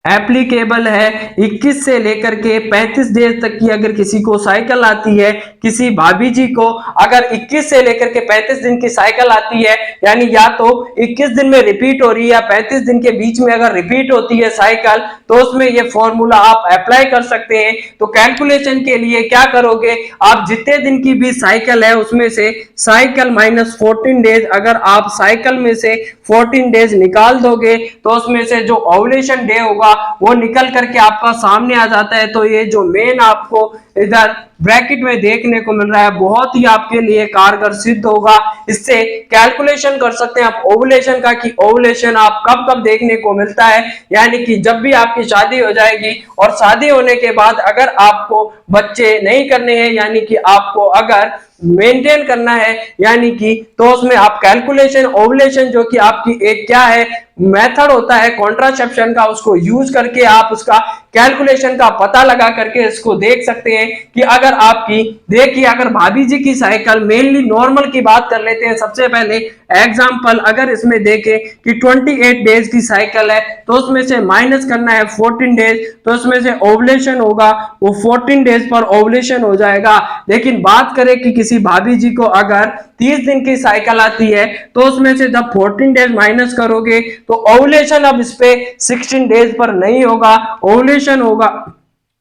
एप्लीकेबल है 21 से लेकर के 35 डेज तक की। अगर किसी को साइकिल आती है, किसी भाभी जी को अगर 21 से लेकर के 35 दिन की साइकिल आती है, यानी या तो 21 दिन में रिपीट हो रही है या 35 दिन के बीच में अगर रिपीट होती है साइकिल, तो उसमें ये फॉर्मूला आप अप्लाई कर सकते हैं। तो कैलकुलेशन के लिए क्या करोगे, आप जितने दिन की भी साइकिल है उसमें से साइकिल माइनस 14 डेज, अगर आप साइकिल में से 14 डेज निकाल दोगे तो उसमें से जो ओव्यूलेशन डे होगा वो निकल करके आपका सामने आ जाता है। तो ये जो मेन आपको इधर ब्रैकेट में देखने को मिल रहा है बहुत ही आपके लिए कारगर सिद्ध होगा। इससे कैलकुलेशन कर सकते हैं आप ओव्यूलेशन का कि ओव्यूलेशन आप कब कब देखने को मिलता है, यानी कि जब भी आपकी शादी हो जाएगी और शादी होने के बाद अगर आपको बच्चे नहीं करने हैं, यानी कि आपको अगर मेंटेन करना है, यानी कि तो उसमें आप कैलकुलेशन ओव्यूलेशन जो कि आपकी एक क्या है मेथड होता है कॉन्ट्रासेप्शन का, उसको यूज करके आप उसका कैलकुलेशन का पता लगा करके इसको देख सकते हैं कि अगर आपकी देखिए अगर भाभी जी की साइकिल मेनली नॉर्मल की बात कर लेते हैं सबसे पहले एग्जांपल, अगर इसमें देखें कि 28 डेज की साइकिल है तो उसमें से माइनस करना है 14 डेज, तो उसमें से ओव्यूलेशन होगा वो 14 डेज पर ओव्यूलेशन हो जाएगा। लेकिन बात करें कि किसी भाभी जी को अगर 30 दिन की साइकिल आती है तो उसमें से जब 14 डेज माइनस करोगे तो ओव्यूलेशन अब इस पे 16 डेज पर नहीं होगा, ओव्यूलेशन होगा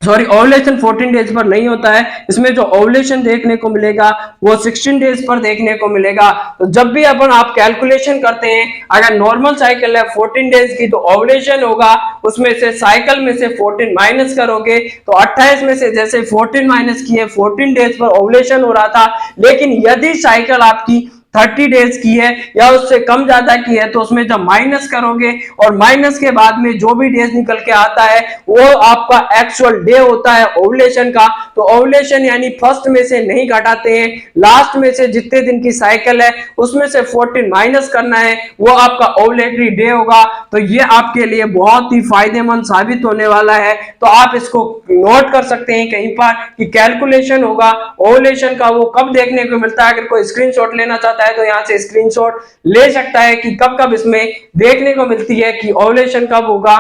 ओव्यूलेशन 14 डेज पर नहीं होता है, इसमें जो ओव्यूलेशन देखने को मिलेगा वो 16 डेज पर देखने को मिलेगा। तो जब भी अपन आप कैलकुलेशन करते हैं अगर नॉर्मल साइकिल है 14 डेज की तो ओव्यूलेशन होगा उसमें से साइकिल में से 14 माइनस करोगे तो 28 में से जैसे 14 माइनस किए 14 डेज पर ओव्यूलेशन हो रहा था। लेकिन यदि साइकिल आपकी 30 डेज की है या उससे कम ज्यादा की है तो उसमें जब माइनस करोगे और माइनस के बाद में जो भी डेज निकल के आता है वो आपका एक्चुअल डे होता है ओव्यूलेशन का। तो ओव्यूलेशन यानी फर्स्ट में से नहीं घटाते हैं, लास्ट में से जितने दिन की साइकिल है उसमें से 14 माइनस करना है, वो आपका ओव्यूलेटरी डे होगा। तो ये आपके लिए बहुत ही फायदेमंद साबित होने वाला है। तो आप इसको नोट कर सकते हैं कहीं पर कि कैलकुलेशन होगा ओव्यूलेशन का वो कब देखने को मिलता है। अगर कोई स्क्रीनशॉट लेना चाहता है तो यहां से स्क्रीनशॉट ले सकता है कि कब कब इसमें देखने को मिलती है कि ओव्यूलेशन कब होगा।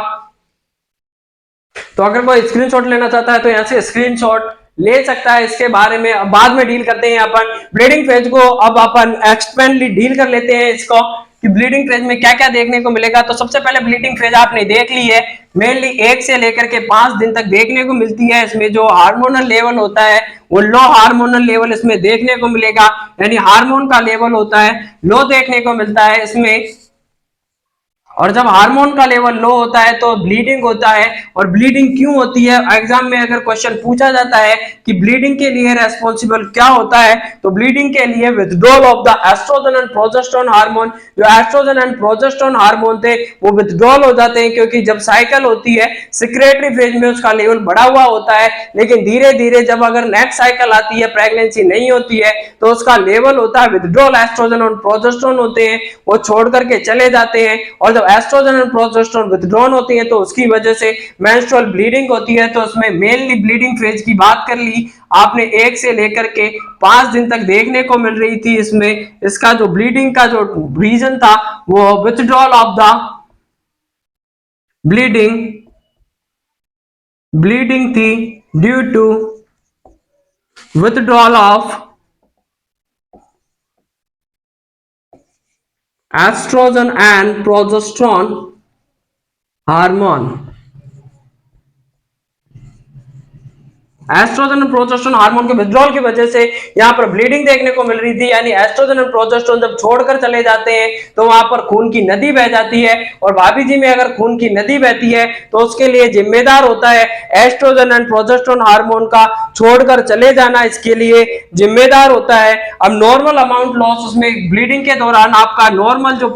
तो अगर कोई स्क्रीनशॉट लेना चाहता है तो यहां से स्क्रीनशॉट ले सकता है। इसके बारे में बाद में डील करते हैं अपन ब्लीडिंग फेज को, अब अपन एक्सपेंडली डील कर लेते हैं इसको कि ब्लीडिंग फेज में क्या क्या देखने को मिलेगा। तो सबसे पहले ब्लीडिंग फेज आपने देख ली है, मेनली 1 से लेकर के 5 दिन तक देखने को मिलती है। इसमें जो हार्मोनल लेवल होता है वो लो हार्मोनल लेवल इसमें देखने को मिलेगा, यानी हार्मोन का लेवल होता है लो देखने को मिलता है इसमें। और जब हार्मोन का लेवल लो होता है तो ब्लीडिंग होता है। और ब्लीडिंग क्यों होती है, एग्जाम में अगर क्वेश्चन पूछा जाता है कि ब्लीडिंग के लिए रेस्पॉन्सिबल क्या होता है, तो ब्लीडिंग के लिए withdrawal of the estrogen and progesterone hormone, जो एस्ट्रोजन एंड प्रोजेस्टेरोन हार्मोन थे वो विथड्रॉल हो जाते हैं। क्योंकि जब साइकिल होती है सेक्रेटरी फेज में उसका लेवल बढ़ा हुआ होता है, लेकिन धीरे धीरे जब अगर नेक्स्ट साइकिल आती है प्रेगनेंसी नहीं होती है तो उसका लेवल होता है विथड्रॉल, एस्ट्रोजन और प्रोजेस्टेरोन होते हैं वो छोड़ करके चले जाते हैं। और जब एस्ट्रोजन और प्रोजेस्टेरोन विथड्रॉन होती है तो उसकी वजह से मेंस्ट्रुअल ब्लीडिंग होती है। तो उसमें मेनली ब्लीडिंग फेज की बात कर ली आपने 1 से लेकर के 5 दिन तक देखने को मिल रही थी। इसमें इसका जो ब्लीडिंग का जो रीजन था वो विथड्रॉल ऑफ द ब्लीडिंग थी due to withdrawal of estrogen and progesterone hormone. Estrogen और प्रोजेस्टेरोन हार्मोन के विथड्रॉल की वजह से यहाँ पर ब्लीडिंग देखने को मिल रही थी, यानी एस्ट्रोजन और प्रोजेस्टेरोन जब छोड़कर चले जाते हैं तो वहां पर खून की नदी बह जाती है। और भाभी जी में अगर खून की नदी बहती है तो उसके लिए जिम्मेदार होता है एस्ट्रोजन एंड प्रोजेस्टेरोन हार्मोन का छोड़कर चले जाना, इसके लिए जिम्मेदार होता है। अब नॉर्मल अमाउंट लॉस, उसमें ब्लीडिंग के दौरान आपका नॉर्मल जो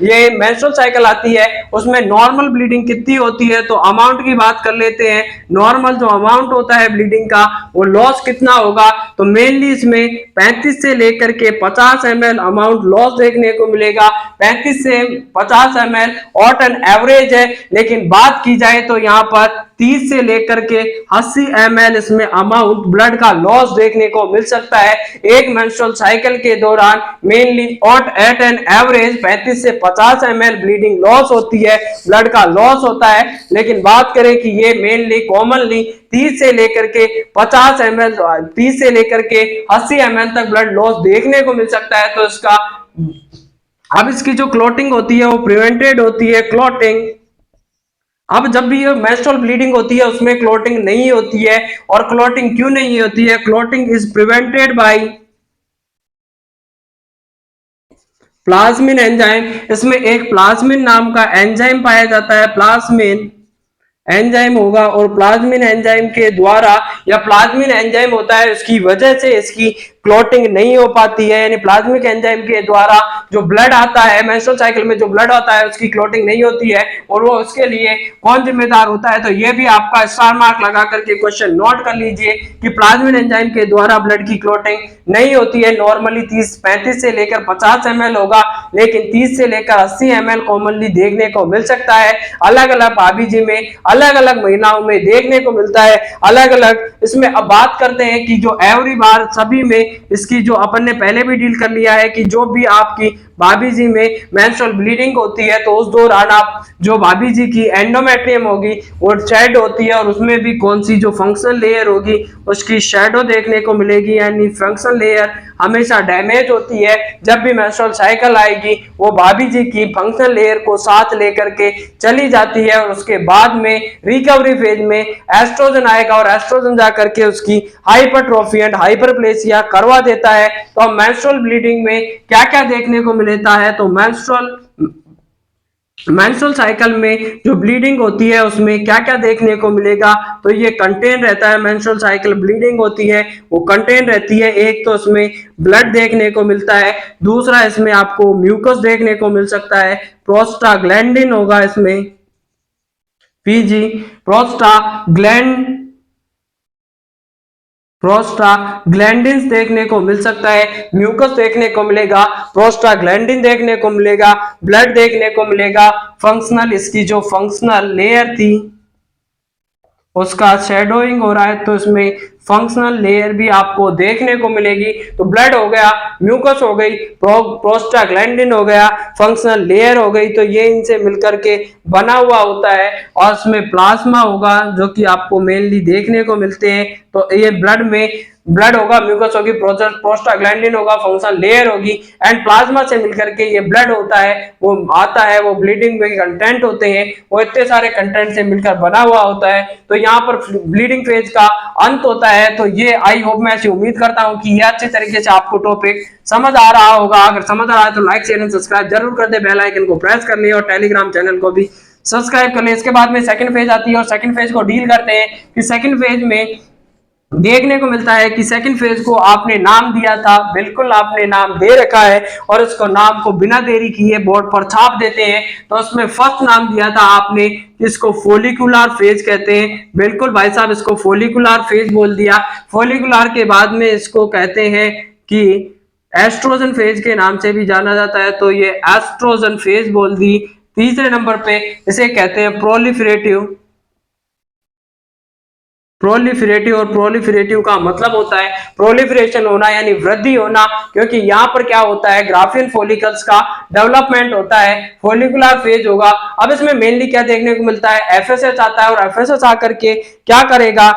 ये मेंस्ट्रुअल साइकिल आती है उसमें नॉर्मल ब्लीडिंग कितनी होती है, तो अमाउंट की बात कर लेते हैं। नॉर्मल जो अमाउंट होता है ब्लीडिंग का वो लॉस कितना होगा, तो मेनली इसमें 35 से लेकर के 50 ml अमाउंट लॉस देखने को मिलेगा। 35 से 50 ml ऑट एंड एवरेज है, लेकिन बात की जाए तो यहाँ पर 30 से लेकर के 80 ml इसमें अमाउंट ब्लड का लॉस देखने को मिल सकता है एक मेंस्ट्रुअल साइकिल के दौरान। मेनली एट एन एवरेज 35 से 50 ml ब्लीडिंग लॉस होती है, ब्लड का लॉस होता है। लेकिन बात करें कि ये मेनली कॉमनली 30 से लेकर के 50 ml 30 से लेकर के 80 ml तक ब्लड लॉस देखने को मिल सकता है। तो इसका अब इसकी जो क्लॉटिंग होती है वो प्रिवेंटेड होती है, क्लॉटिंग। अब जब भी ये मेंस्ट्रुअल ब्लीडिंग होती है उसमें क्लॉटिंग नहीं होती है, और क्लॉटिंग क्यों नहीं होती है? Clotting is prevented by plasmin enzyme. इसमें एक प्लाज्मिन नाम का एंजाइम पाया जाता है, प्लाज्मिन एंजाइम होगा, और प्लाज्मिन एंजाइम के द्वारा या प्लाज्मिन एंजाइम होता है उसकी वजह से इसकी क्लॉटिंग नहीं हो पाती है। यानी प्लाज्मिक एंजाइम के द्वारा जो ब्लड आता है मेंस्ट्रुअल साइकिल में, जो ब्लड आता है उसकी क्लॉटिंग नहीं होती है। और वो उसके लिए कौन जिम्मेदार होता है? तो ये भी आपका स्टार मार्क लगा करके क्वेश्चन नोट कर लीजिए कि प्लाज्मिन एंजाइम के द्वारा ब्लड की क्लॉटिंग नहीं होती है। नॉर्मली 35 से लेकर 50 ml होगा, लेकिन 30 से लेकर 80 ml कॉमनली देखने को मिल सकता है। अलग अलग भाभी में, अलग अलग महिलाओं में देखने को मिलता है, अलग अलग। इसमें अब बात करते हैं कि जो एवरी बार सभी में इसकी जो अपन ने पहले भी डील कर लिया है कि जो भी आपकी भाभी जी में मेंस्ट्रुअल ब्लीडिंग होती है तो उस दौरान आप जो भाभी जी की एंडोमेट्रियम होगी वो शेड होती है, और उसमें भी कौन सी जो फंक्शनल लेयर होगी उसकी शेडो देखने को मिलेगी। यानी फंक्शनल लेयर हमेशा डैमेज होती है। जब भी मेंस्ट्रुअल साइकिल आएगी वो भाभी जी की फंक्शनल लेयर को साथ लेकर के चली जाती है, और उसके बाद में रिकवरी फेज में एस्ट्रोजन आएगा, और एस्ट्रोजन जाकर के उसकी हाइपरट्रोफी एंड हाइपरप्लेसिया करवा देता है। तो हम मेंस्ट्रुअल ब्लीडिंग में क्या क्या देखने को मिलता है? तो मेंस्ट्रुअल साइकिल में जो ब्लीडिंग होती है उसमें क्या क्या देखने को मिलेगा? तो ये कंटेन रहता है, मेंस्ट्रुअल साइकिल ब्लीडिंग होती है वो कंटेन रहती है। एक तो इसमें ब्लड देखने को मिलता है, दूसरा इसमें आपको म्यूकस देखने को मिल सकता है, प्रोस्टाग्लैंडिन होगा इसमें, पीजी प्रोस्टाग्लैंडिन देखने को मिल सकता है, म्यूकस देखने को मिलेगा, प्रोस्टाग्लैंडिन देखने को मिलेगा, ब्लड देखने को मिलेगा। फंक्शनल इसकी जो फंक्शनल लेयर थी उसका शेडोइंग हो रहा है, तो इसमें फंक्शनल लेयर भी आपको देखने को मिलेगी। तो ब्लड हो गया, म्यूकस हो गई, प्रोस्टाग्लैंडिन हो गया, फंक्शनल लेयर हो गई, तो ये इनसे मिलकर के बना हुआ होता है। और इसमें प्लाज्मा होगा जो कि आपको मेनली देखने को मिलते हैं। तो ये ब्लड होगा, म्यूकस होगी, प्रोस्टाग्लैंडिन होगा, फंक्शनल लेयर होगी, एंड प्लाज्मा से मिलकर के ये ब्लड होता है वो आता है, वो ब्लीडिंग में कंटेंट होते हैं, वो इतने सारे कंटेंट से मिलकर बना हुआ होता है। तो यहाँ पर ब्लीडिंग फेज का अंत होता है। तो ये आई होप, मैं ऐसी उम्मीद करता हूँ कि ये अच्छे तरीके से आपको टॉपिक समझ आ रहा होगा। अगर समझ आ रहा है तो लाइक शेयर एंड सब्सक्राइब जरूर कर दे, बेल आइकन को प्रेस कर ले, और टेलीग्राम चैनल को भी सब्सक्राइब कर ले। इसके बाद में सेकंड फेज आती है, और सेकंड फेज को डील करते हैं कि सेकंड फेज में देखने को मिलता है कि सेकंड फेज को आपने नाम दिया था, बिल्कुल आपने नाम दे रखा है, और इसको नाम को बिना देरी किए बोर्ड पर छाप देते हैं। तो उसमें फर्स्ट नाम दिया था आपने, इसको फोलिकुलर फेज कहते हैं। बिल्कुल भाई साहब, इसको फोलिकुलर फेज बोल दिया। फोलिकुलर के बाद में इसको कहते हैं कि एस्ट्रोजन फेज के नाम से भी जाना जाता है, तो ये एस्ट्रोजन फेज बोल दी। तीसरे नंबर पे इसे कहते हैं प्रोलिफरेटिव, और प्रोलिफरेटिव का मतलब होता है प्रोलिफरेशन होना यानी वृद्धि होना, क्योंकि यहाँ पर क्या होता है ग्राफियन फॉलिकल्स का डेवलपमेंट होता है। फॉलिकुलर फेज होगा। अब इसमें मेनली क्या देखने को मिलता है? एफएसएच आता है, और एफएसएच आकर के क्या करेगा?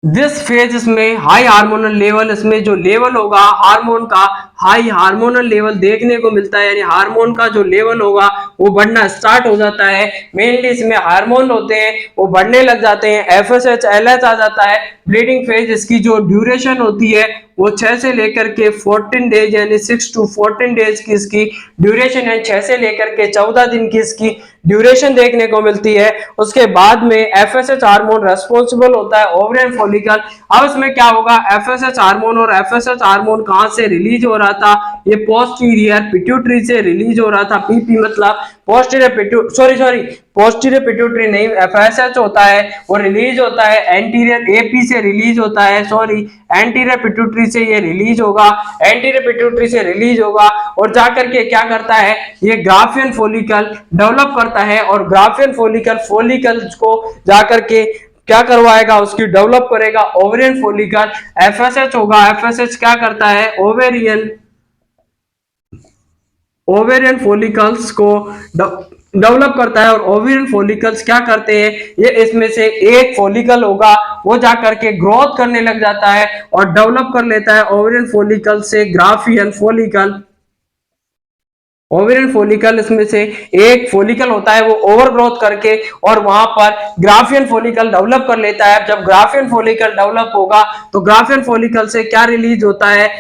दिस फेज इसमें हाई हार्मोनल लेवल, इसमें जो लेवल होगा हार्मोन का, हाई हार्मोनल लेवल देखने को मिलता है। यानी हार्मोन का जो लेवल होगा वो बढ़ना स्टार्ट हो जाता है। मेनली इसमें हार्मोन होते हैं वो बढ़ने लग जाते हैं, एफएसएच एलएच आ जाता है। ब्लीडिंग फेज इसकी जो ड्यूरेशन होती है वो 6 से लेकर के 14 डेज, यानी 6 to 14 डेज की इसकी ड्यूरेशन है। 6 से लेकर के 14 दिन की इसकी ड्यूरेशन देखने को मिलती है। उसके बाद में एफएसएच हार्मोन रेस्पॉन्सिबल होता है ओवरियन फॉलिकल। अब इसमें क्या होगा? एफएसएच हार्मोन, और एफएसएच हार्मोन कहां से रिलीज हो रहा रहा था, ये पोस्टीरियर पिट्यूटरी से रिलीज हो रहा था। पीपी मतलब पोस्टीरियर पोस्टीरियर पिट्यूटरी नहीं, एफएसएच होता है वो रिलीज होता है, एंटीरियर एपी से रिलीज होता है, एंटीरियर पिट्यूटरी से ये रिलीज होगा, एंटीरियर पिट्यूटरी से रिलीज होगा और जाकर के क्या करता है, ये ग्राफियन फॉलिकल डेवलप करता है और ग्राफियन फॉलिकल्स को जाकर के क्या करवाएगा, उसकी डेवलप करेगा ओवेरियन फॉलिकल। एफएसएच होगा, एफएसएच क्या करता है, ओवेरियन फॉलिकल्स को डेवलप करता है और ओवेरियन फॉलिकल्स क्या करते हैं, ये इसमें से एक फॉलिकल होगा वो जाकर के ग्रोथ करने लग जाता है और डेवलप कर लेता है ओवेरियन फॉलिकल से ग्राफियन फॉलिकल। ओवेरियन फॉलिकल इसमें से एक फॉलिकल होता है वो ओवर ग्रोथ करके और वहां पर ग्राफियन फॉलिकल डेवलप कर लेता है। जब ग्राफियन फॉलिकल डेवलप होगा तो ग्राफियन फॉलिकल से क्या रिलीज होता है,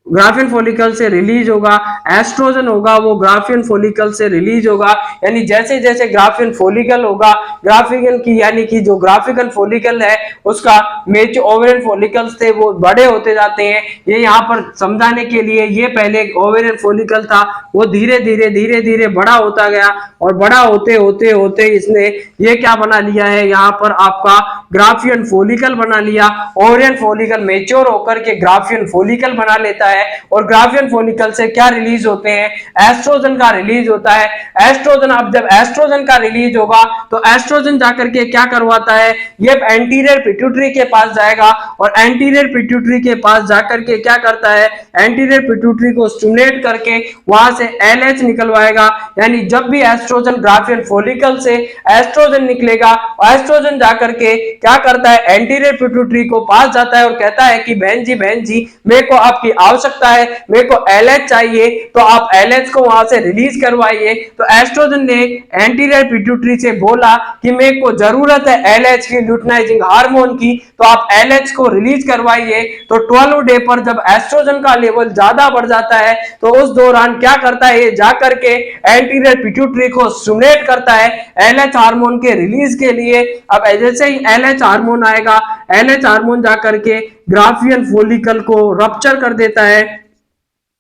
ग्राफियन फॉलिकल से रिलीज होगा एस्ट्रोजन होगा, वो ग्राफियन फॉलिकल से रिलीज होगा। यानी जैसे जैसे ग्राफियन फॉलिकल होगा, ग्राफिकन की यानी कि जो ग्राफिकन फॉलिकल है उसका मेच ओवेरियन फॉलिकल्स थे वो बड़े होते जाते हैं। ये यहाँ पर समझाने के लिए, ये पहले ओवेरियन फॉलिकल था वो धीरे धीरे बड़ा होता गया और बड़ा होते होते होते इसने ये क्या बना लिया है, यहाँ पर आपका ग्राफियन फॉलिकल बना लिया। ओवेरियन फॉलिकल मेच्योर होकर के ग्राफियन फॉलिकल बना लेता है और ग्राफियन फॉलिकल से क्या रिलीज होते हैं, एस्ट्रोजन का रिलीज होता है। एस्ट्रोजन, अब जब एस्ट्रोजन का रिलीज होगा तो एस्ट्रोजन जाकर के क्या करवाता है, ये एंटीरियर पिट्यूटरी के पास जाएगा और एंटीरियर पिट्यूटरी के पास जाकर के क्या करता है, एंटीरियर पिट्यूटरी को स्टिमुलेट करके वहां से एलएच निकलवाएगा। यानी जब भी एस्ट्रोजन ग्राफियन फॉलिकल से एस्ट्रोजन निकलेगा, एस्ट्रोजन जाकर के क्या करता है, एंटीरियर पिट्यूटरी को पास जाता है और कहता है कि बहन जी मेरे को आपकी आवश्यकता है, मेरे को एलएच चाहिए, तो आप एलएच को वहां से रिलीज करवाइए। तो एस्ट्रोजन ने एंटीरियर पिट्यूटरी से बोला कि मेरे को जरूरत है एलएच की, लुटिनाइजिंग हार्मोन की, तो आप एलएच को रिलीज करवाइए। तो 12 डे पर जब एस्ट्रोजन का लेवल ज्यादा बढ़ जाता है तो उस दौरान क्या करता है, ये जाकर के एंटीरियर पिट्यूटरी को स्टिमुलेट करता है एलएच हार्मोन के रिलीज के लिए। अब जैसे ही एलएच हार्मोन आएगा, एलएच हार्मोन जाकर के ग्राफियन फॉलिकल को रप्चर कर देता है।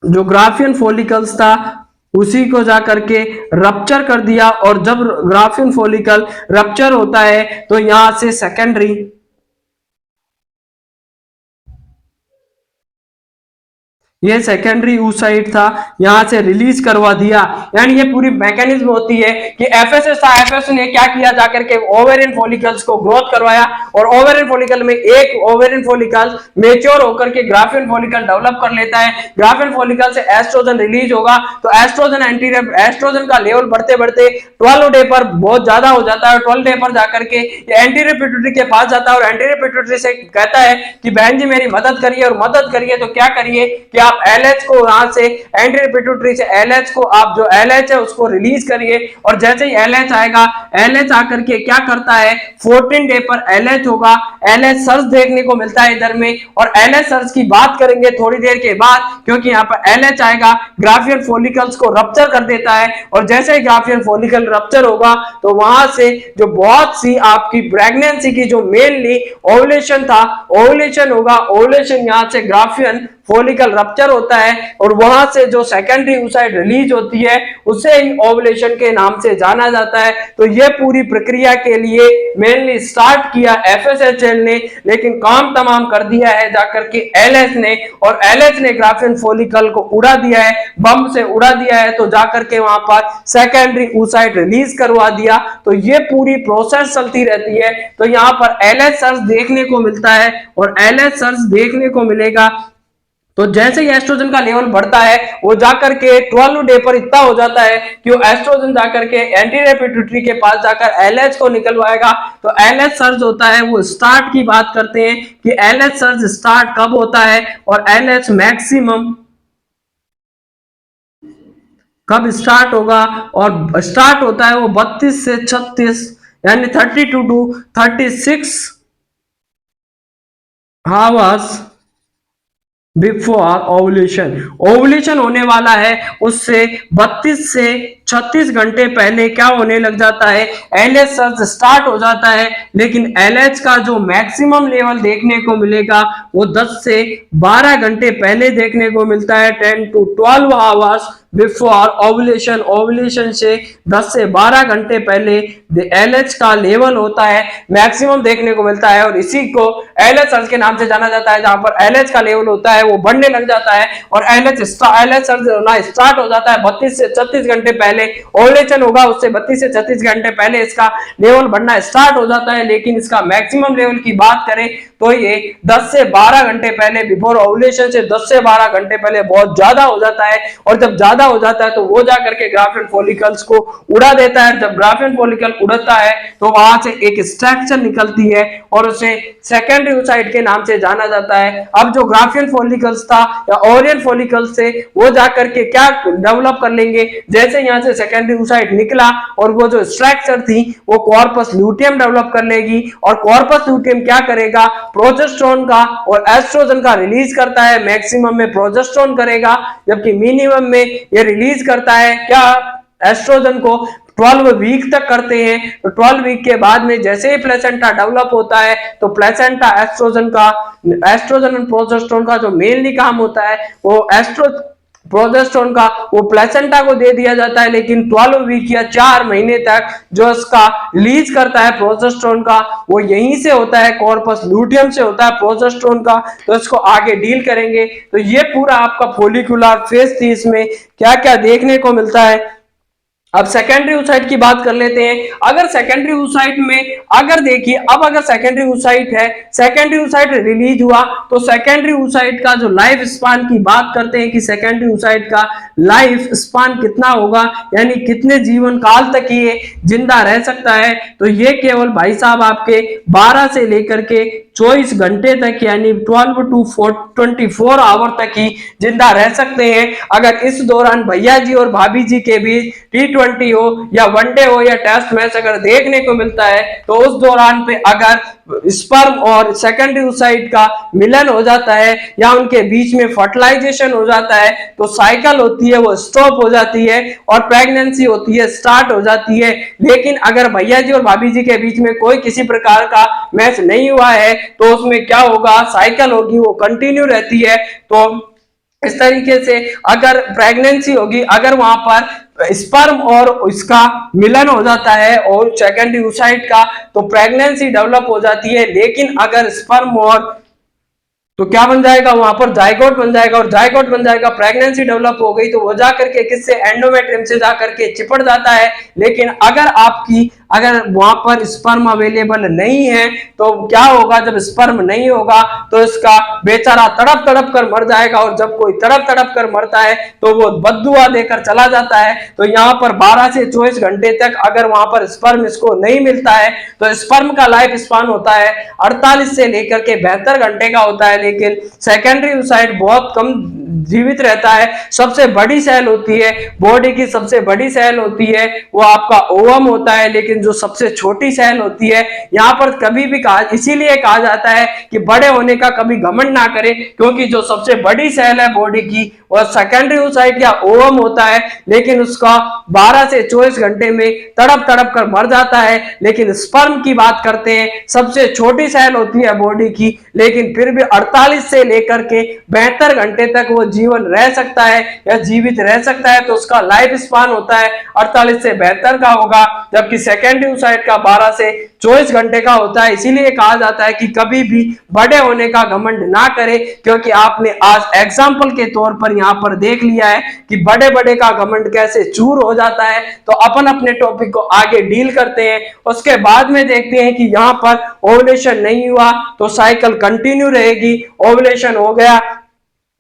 जो ग्राफियन फॉलिकल्स था उसी को जाकर के रप्चर कर दिया और जब ग्राफियन फॉलिकल रप्चर होता है तो यहां से सेकेंडरी, ये सेकेंडरी oocyte था, यहां से रिलीज करवा दिया। यानी ये पूरी मैकेनिज्म होती है कि एफएसएच था, एफएसएच ने क्या किया, जाकर के ओवेरियन फॉलिकल्स को ग्रोथ करवाया और ओवेरियन फॉलिकल में एक ओवेरियन फॉलिकल मेच्योर होकर के ग्राफियन फॉलिकल डेवलप कर लेता है। ग्राफियन फॉलिकल से एस्ट्रोजन रिलीज होगा तो एस्ट्रोजन एस्ट्रोजन का लेवल बढ़ते बढ़ते 12 डे पर बहुत ज्यादा हो जाता है। 12 डे पर जाकर के एंटीरियर पिट्यूटरी के पास जाता है और एंटीरियर पिट्यूटरी से कहता है कि बहन जी मेरी मदद करिए, और मदद करिए तो क्या करिए कि आप एलएच को यहां से एंटीरियर पिट्यूटरी से एलएच को, आप जो एलएच है उसको रिलीज करिए। और जैसे ही एलएच आएगा, एलएच आकर के क्या करता है, 14 डे पर एलएच होगा, एलएच सर्च देखने को मिलता है इधर में। और एलएच सर्च की बात करेंगे थोड़ी देर के बाद, क्योंकि यहाँ पर एलएच आएगा, ग्राफियन फॉलिकल्स को रप्चर कर देता है और जैसे ही ग्राफियन फॉलिकल रप्चर होगा तो वहां से जो बहुत सी आपकी प्रेगनेंसी की जो मेनली ओवुलेशन था, ओवुलेशन होगा, ओवुलेशन यहां से ग्राफियन फॉलिकल रप्चर होता है और वहां से जो सेकेंडरी oocyte रिलीज होती है उसे ही ओवुलेशन के नाम से जाना जाता है। तो ये पूरी प्रक्रिया के लिए मेनली स्टार्ट किया एफएसएचएल ने, लेकिन काम तमाम कर दिया है जाकर के एलएच ने, और एलएच ने ग्राफियन फॉलिकल को उड़ा दिया है, बम से उड़ा दिया है, तो जाकर के वहां पर सेकेंडरी oocyte रिलीज करवा दिया। तो ये पूरी प्रोसेस चलती रहती है। तो यहाँ पर एलएच सर्च देखने को मिलता है और एलएच सर्च देखने को मिलेगा तो जैसे ही एस्ट्रोजन का लेवल बढ़ता है वो जाकर के 12 डे पर इतना हो जाता है कि वो एस्ट्रोजन जाकर के एंटीरियर पिट्यूटरी के पास जाकर एलएच को निकलवाएगा। तो एलएच सर्ज होता है, वो स्टार्ट की बात करते हैं कि एलएच सर्ज स्टार्ट कब होता है और एलएच मैक्सिमम कब स्टार्ट होगा। और स्टार्ट होता है वो 32 से 36 यानी 32 to 36 hours before ovulation. Ovulation होने वाला है उससे 32 से 36 घंटे पहले क्या होने लग जाता है, एलएच सर्ज स्टार्ट हो जाता है। लेकिन एलएच का जो मैक्सिमम लेवल देखने को मिलेगा वो 10 से 12 घंटे पहले देखने को मिलता है, 10 to 12 hours before ovulation. Ovulation से 10 से 12 घंटे पहले एलएच का लेवल होता है, मैक्सिमम देखने को मिलता है, और इसी को एलएच सर्ज के नाम से जाना जाता है। जहां पर एलएच का लेवल होता है वो बढ़ने लग जाता है और एलएच सर्ज होना स्टार्ट हो जाता है 32 से 36 घंटे पहले। ओवुलेशन होगा उससे 32 से 36 घंटे पहले इसका लेवल बढ़ना स्टार्ट हो जाता है। लेकिन इसका मैक्सिमम लेवल की बात करें तो ये 10 से 12 घंटे पहले, बिफोर ओवुलेशन से 10 से 12 घंटे पहले बहुत ज्यादा हो जाता है। और जब ज्यादा हो जाता है तो वो जाकर के ग्राफियन फॉलिकल्स को उड़ा देता है। जब ग्राफियन फॉलिकल उड़ता है तो वहां से एक स्ट्रक्चर निकलती है और उसे सेकेंडरी oocyte के नाम से जाना जाता है। अब जो ग्राफियन फॉलिकल्स था या ओरियन फॉलिकल्स से वो जाकर के क्या डेवलप कर लेंगे, जैसे यहाँ से सेकेंडरी oocyte निकला और वो जो स्ट्रक्चर थी वो कॉर्पस ल्यूटियम डेवलप कर लेगी। और कॉर्पस ल्यूटियम क्या करेगा, प्रोजेस्टेरोन का और एस्ट्रोजन का रिलीज करता है। मैक्सिमम में प्रोजेस्टेरोन करेगा जबकि मिनिमम में ये रिलीज करता है क्या, एस्ट्रोजन को 12 वीक तक करते हैं। तो 12 वीक के बाद में जैसे ही प्लेसेंटा डेवलप होता है तो प्लेसेंटा एस्ट्रोजन और प्रोजेस्टेरोन का जो मेनली काम होता है वो प्रोजेस्टेरोन का वो प्लेसेंटा को दे दिया जाता है। लेकिन 12 वीक या 4 महीने तक जो इसका रिलीज करता है प्रोजेस्टेरोन का वो यहीं से होता है, कॉर्पस ल्यूटियम से होता है प्रोजेस्टेरोन का। तो इसको आगे डील करेंगे। तो ये पूरा आपका फोलिकुलर फेज थी, इसमें क्या क्या देखने को मिलता है। अब सेकेंडरी oocyte की बात कर लेते हैं। अगर सेकेंडरी oocyte में अगर देखिए, अब अगर सेकेंडरी oocyte है, सेकेंडरी oocyte रिलीज हुआ तो सेकेंडरी oocyte का जो लाइफ स्पान की बात करते हैं कि सेकेंडरी oocyte का लाइफ स्पान कितना होगा, यानी कितने जीवन काल तक ये जिंदा रह सकता है। तो ये केवल भाई साहब आपके 12 से लेकर के 24 घंटे तक, यानी 12 to 24 आवर तक ही जिंदा रह सकते हैं। अगर इस दौरान भैया जी और भाभी जी के बीच T20 हो या वनडे हो या टेस्ट मैच अगर देखने को मिलता है तो उस दौरान पे अगर स्पर्म और सेकेंडरी oocyte का मिलन हो जाता है या उनके बीच में फर्टिलाइजेशन हो जाता है तो साइकिल होती है वो स्टॉप हो जाती है और प्रेगनेंसी होती है स्टार्ट हो जाती है। लेकिन अगर भैया जी और भाभी जी के बीच में कोई किसी प्रकार का मैच नहीं हुआ है तो उसमें क्या होगा, साइकिल होगी वो कंटिन्यू रहती है। तो इस तरीके से अगर प्रेगनेंसी होगी, अगर वहां पर स्पर्म और इसका मिलन हो जाता है और सेकेंडरी oocyte का, तो प्रेगनेंसी डेवलप हो जाती है। लेकिन अगर स्पर्म और तो क्या बन जाएगा, वहां पर जाइगोट बन जाएगा और जाइगोट बन जाएगा, प्रेगनेंसी डेवलप हो गई तो वो जाकर के किससे, एंडोमेट्रियम से जाकर के चिपट जाता है। लेकिन अगर वहां पर स्पर्म अवेलेबल नहीं है तो क्या होगा, जब स्पर्म नहीं होगा तो इसका बेचारा तड़प तड़प कर मर जाएगा। और जब कोई तड़प तड़प कर मरता है तो वो बद्दुआ देकर चला जाता है। तो यहाँ पर 12 से 24 घंटे तक अगर वहां पर स्पर्म इसको नहीं मिलता है तो स्पर्म का लाइफ स्पान होता है 48 से लेकर के 72 घंटे का होता है। लेकिन सेकेंडरी oocyte बहुत कम जीवित रहता है। सबसे बड़ी सेल होती है, बॉडी की सबसे बड़ी सेल होती है वो आपका ओवम होता है। लेकिन जो सबसे छोटी सेल होती है, यहाँ पर कभी भी इसीलिए कहा जाता है कि बड़े होने का कभी घमंड ना करें, क्योंकि जो सबसे बड़ी सेल है बॉडी की वह सेकेंडरी oocyte या ओवम होता है। लेकिन उसका 12 से 24 घंटे में तड़प तड़प कर मर जाता है। लेकिन स्पर्म की बात करते हैं, सबसे छोटी सेल होती है बॉडी की, लेकिन फिर भी 48 से लेकर के 72 घंटे तक वो जीवन रह सकता है या जीवित रह सकता है। तो उसका लाइफ स्पान होता है 48 से 72 का होगा, जबकि सेकेंडरी oocyte का 12 से 24 घंटे का होता है। इसीलिए कहा जाता है कि कभी भी बड़े होने का घमंड ना करें, क्योंकि आपने आज एग्जाम्पल के तौर पर यहाँ पर देख लिया है कि बड़े बड़े का घमंड कैसे चूर हो जाता है। तो अपन अपने टॉपिक को आगे डील करते हैं। उसके बाद में देखते हैं कि यहाँ पर ओवुलेशन नहीं हुआ तो साइकिल कंटिन्यू रहेगी। ओवुलेशन हो गया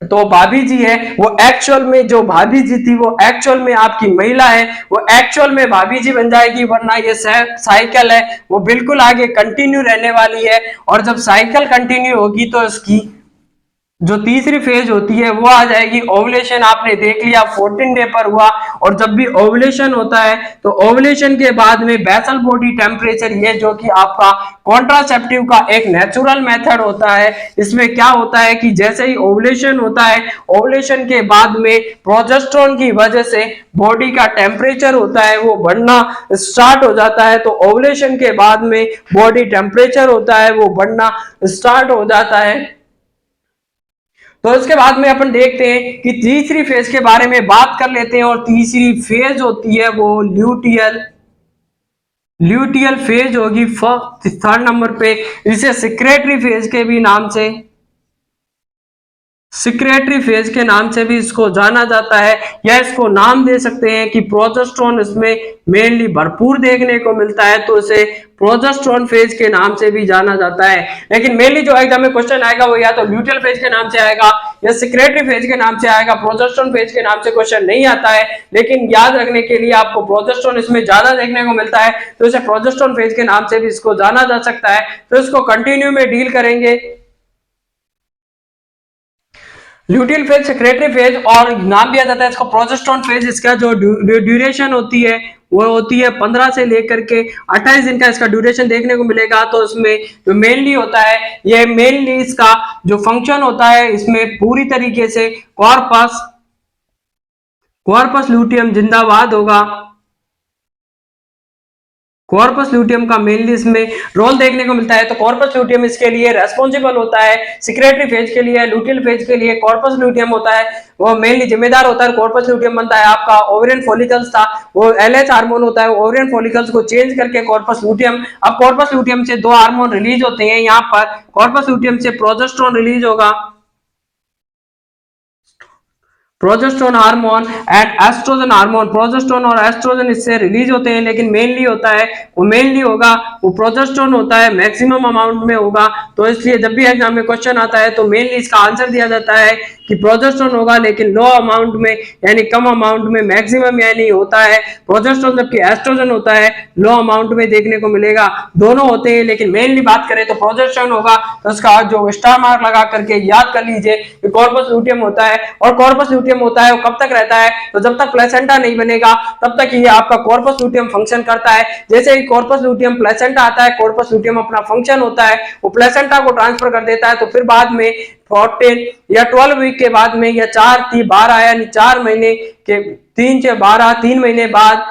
तो भाभी जी है वो एक्चुअल में, जो भाभी जी थी वो एक्चुअल में आपकी महिला है, वो एक्चुअल में भाभी जी बन जाएगी। वरना ये साइकिल है वो बिल्कुल आगे कंटिन्यू रहने वाली है। और जब साइकिल कंटिन्यू होगी तो इसकी जो तीसरी फेज होती है वो आ जाएगी ओवुलेशन। आपने देख लिया 14 डे पर हुआ, और जब भी ओवुलेशन होता है तो ओवुलेशन के बाद में बेसल बॉडी टेम्परेचर, ये जो कि आपका कॉन्ट्रासेप्टिव का एक नेचुरल मेथड होता है, इसमें क्या होता है कि जैसे ही ओवुलेशन होता है, ओवुलेशन के बाद में प्रोजेस्टेरोन की वजह से बॉडी का टेम्परेचर होता है वो बढ़ना स्टार्ट हो जाता है। तो ओवुलेशन के बाद में बॉडी टेम्परेचर होता है वो बढ़ना स्टार्ट हो जाता है। तो इसके बाद में अपन देखते हैं कि तीसरी फेज के बारे में बात कर लेते हैं, और तीसरी फेज होती है वो ल्यूटियल ल्यूटियल फेज होगी फर्स्ट थर्ड नंबर पे। इसे सिक्रेटरी फेज के भी नाम से सिक्रेटरी फेज के नाम से भी इसको जाना जाता है, या इसको नाम दे सकते हैं कि प्रोजेस्टेरोन इसमें मेनली भरपूर देखने को मिलता है, तो इसे प्रोजेस्टेरोन फेज के नाम से भी जाना जाता है। लेकिन मेनली जो एग्जाम में क्वेश्चन आएगा वो या तो ल्यूटियल फेज के नाम से आएगा या सिक्रेटरी फेज के नाम से आएगा। प्रोजेस्टेरोन फेज के नाम से क्वेश्चन नहीं आता है, लेकिन याद रखने के लिए आपको प्रोजेस्टेरोन इसमें ज्यादा देखने को मिलता है, तो इसे प्रोजेस्टेरोन फेज के नाम से भी इसको जाना जा सकता है। तो इसको कंटिन्यू में डील करेंगे। ल्यूटियल फेज, सेक्रेटरी फेज, और नाम दिया जाता है इसको प्रोजेस्टेरोन फेज। इसका जो ड्यूरेशन होती है वो होती है 15 से लेकर के 28 दिन का इसका ड्यूरेशन देखने को मिलेगा। तो इसमें जो मेनली होता है, ये मेनली इसका जो फंक्शन होता है, इसमें पूरी तरीके से कॉर्पस कॉर्पस ल्यूटियम जिंदाबाद होगा। कॉर्पस ल्यूटियम का मेनली इसमें रोल देखने को मिलता है। तो कॉर्पस ल्यूटियम इसके लिए रेस्पॉन्सिबल होता है, सिक्रेटरी फेज के लिए, ल्यूटियल फेज के लिए कॉर्पस ल्यूटियम होता है, वो मेनली जिम्मेदार होता है। कॉर्पस ल्यूटियम बनता है आपका ओवरियन फॉलिकल्स था, वो एलएच हार्मोन होता है, ओवरियन फॉलिकल्स को चेंज करके कॉर्पस ल्यूटियम। अब कॉर्पस ल्यूटियम से दो हार्मोन रिलीज होते हैं, यहाँ पर कॉर्पस ल्यूटियम से प्रोजेस्टेरोन रिलीज होगा, progesterone hormone and estrogen hormone. Progesterone और एस्ट्रोजन इससे रिलीज होते हैं, लेकिन मेनली होता है वो मेनली होगा वो प्रोजेस्टेरोन होता है, मैक्सिमम अमाउंट में होगा। तो इसलिए जब भी एग्जाम में क्वेश्चन आता है तो मेनली इसका आंसर दिया जाता है कि प्रोजेस्टेरोन होगा, लेकिन लो अमाउंट में यानी कम अमाउंट में, मैक्सिमम यानी होता है प्रोजेस्टेरोन, जबकि एस्ट्रोजन होता है लो अमाउंट में देखने को मिलेगा। दोनों होते हैं, लेकिन मेनली बात करें तो प्रोजेस्टेरोन होगा। तो इसका जो स्टार मार्क लगा करके याद कर लीजिए कि कॉर्पस ल्यूटियम होता है। और कॉर्पस ल्यूटियम होता है वो कब तक रहता है, तो जब तक प्लेसेंटा नहीं बनेगा तब तक ये आपका कॉर्पस ल्यूटियम फंक्शन करता है। जैसे ही कॉर्पस ल्यूटियम प्लेसेंटा आता है, कॉर्पस ल्यूटियम अपना फंक्शन होता है वो प्लेसेंटा को ट्रांसफर कर देता है। तो फिर बाद में 14 या 12 वीक के बाद में, या 4-12 यानी 4 महीने के 3 से 12 3 महीने बाद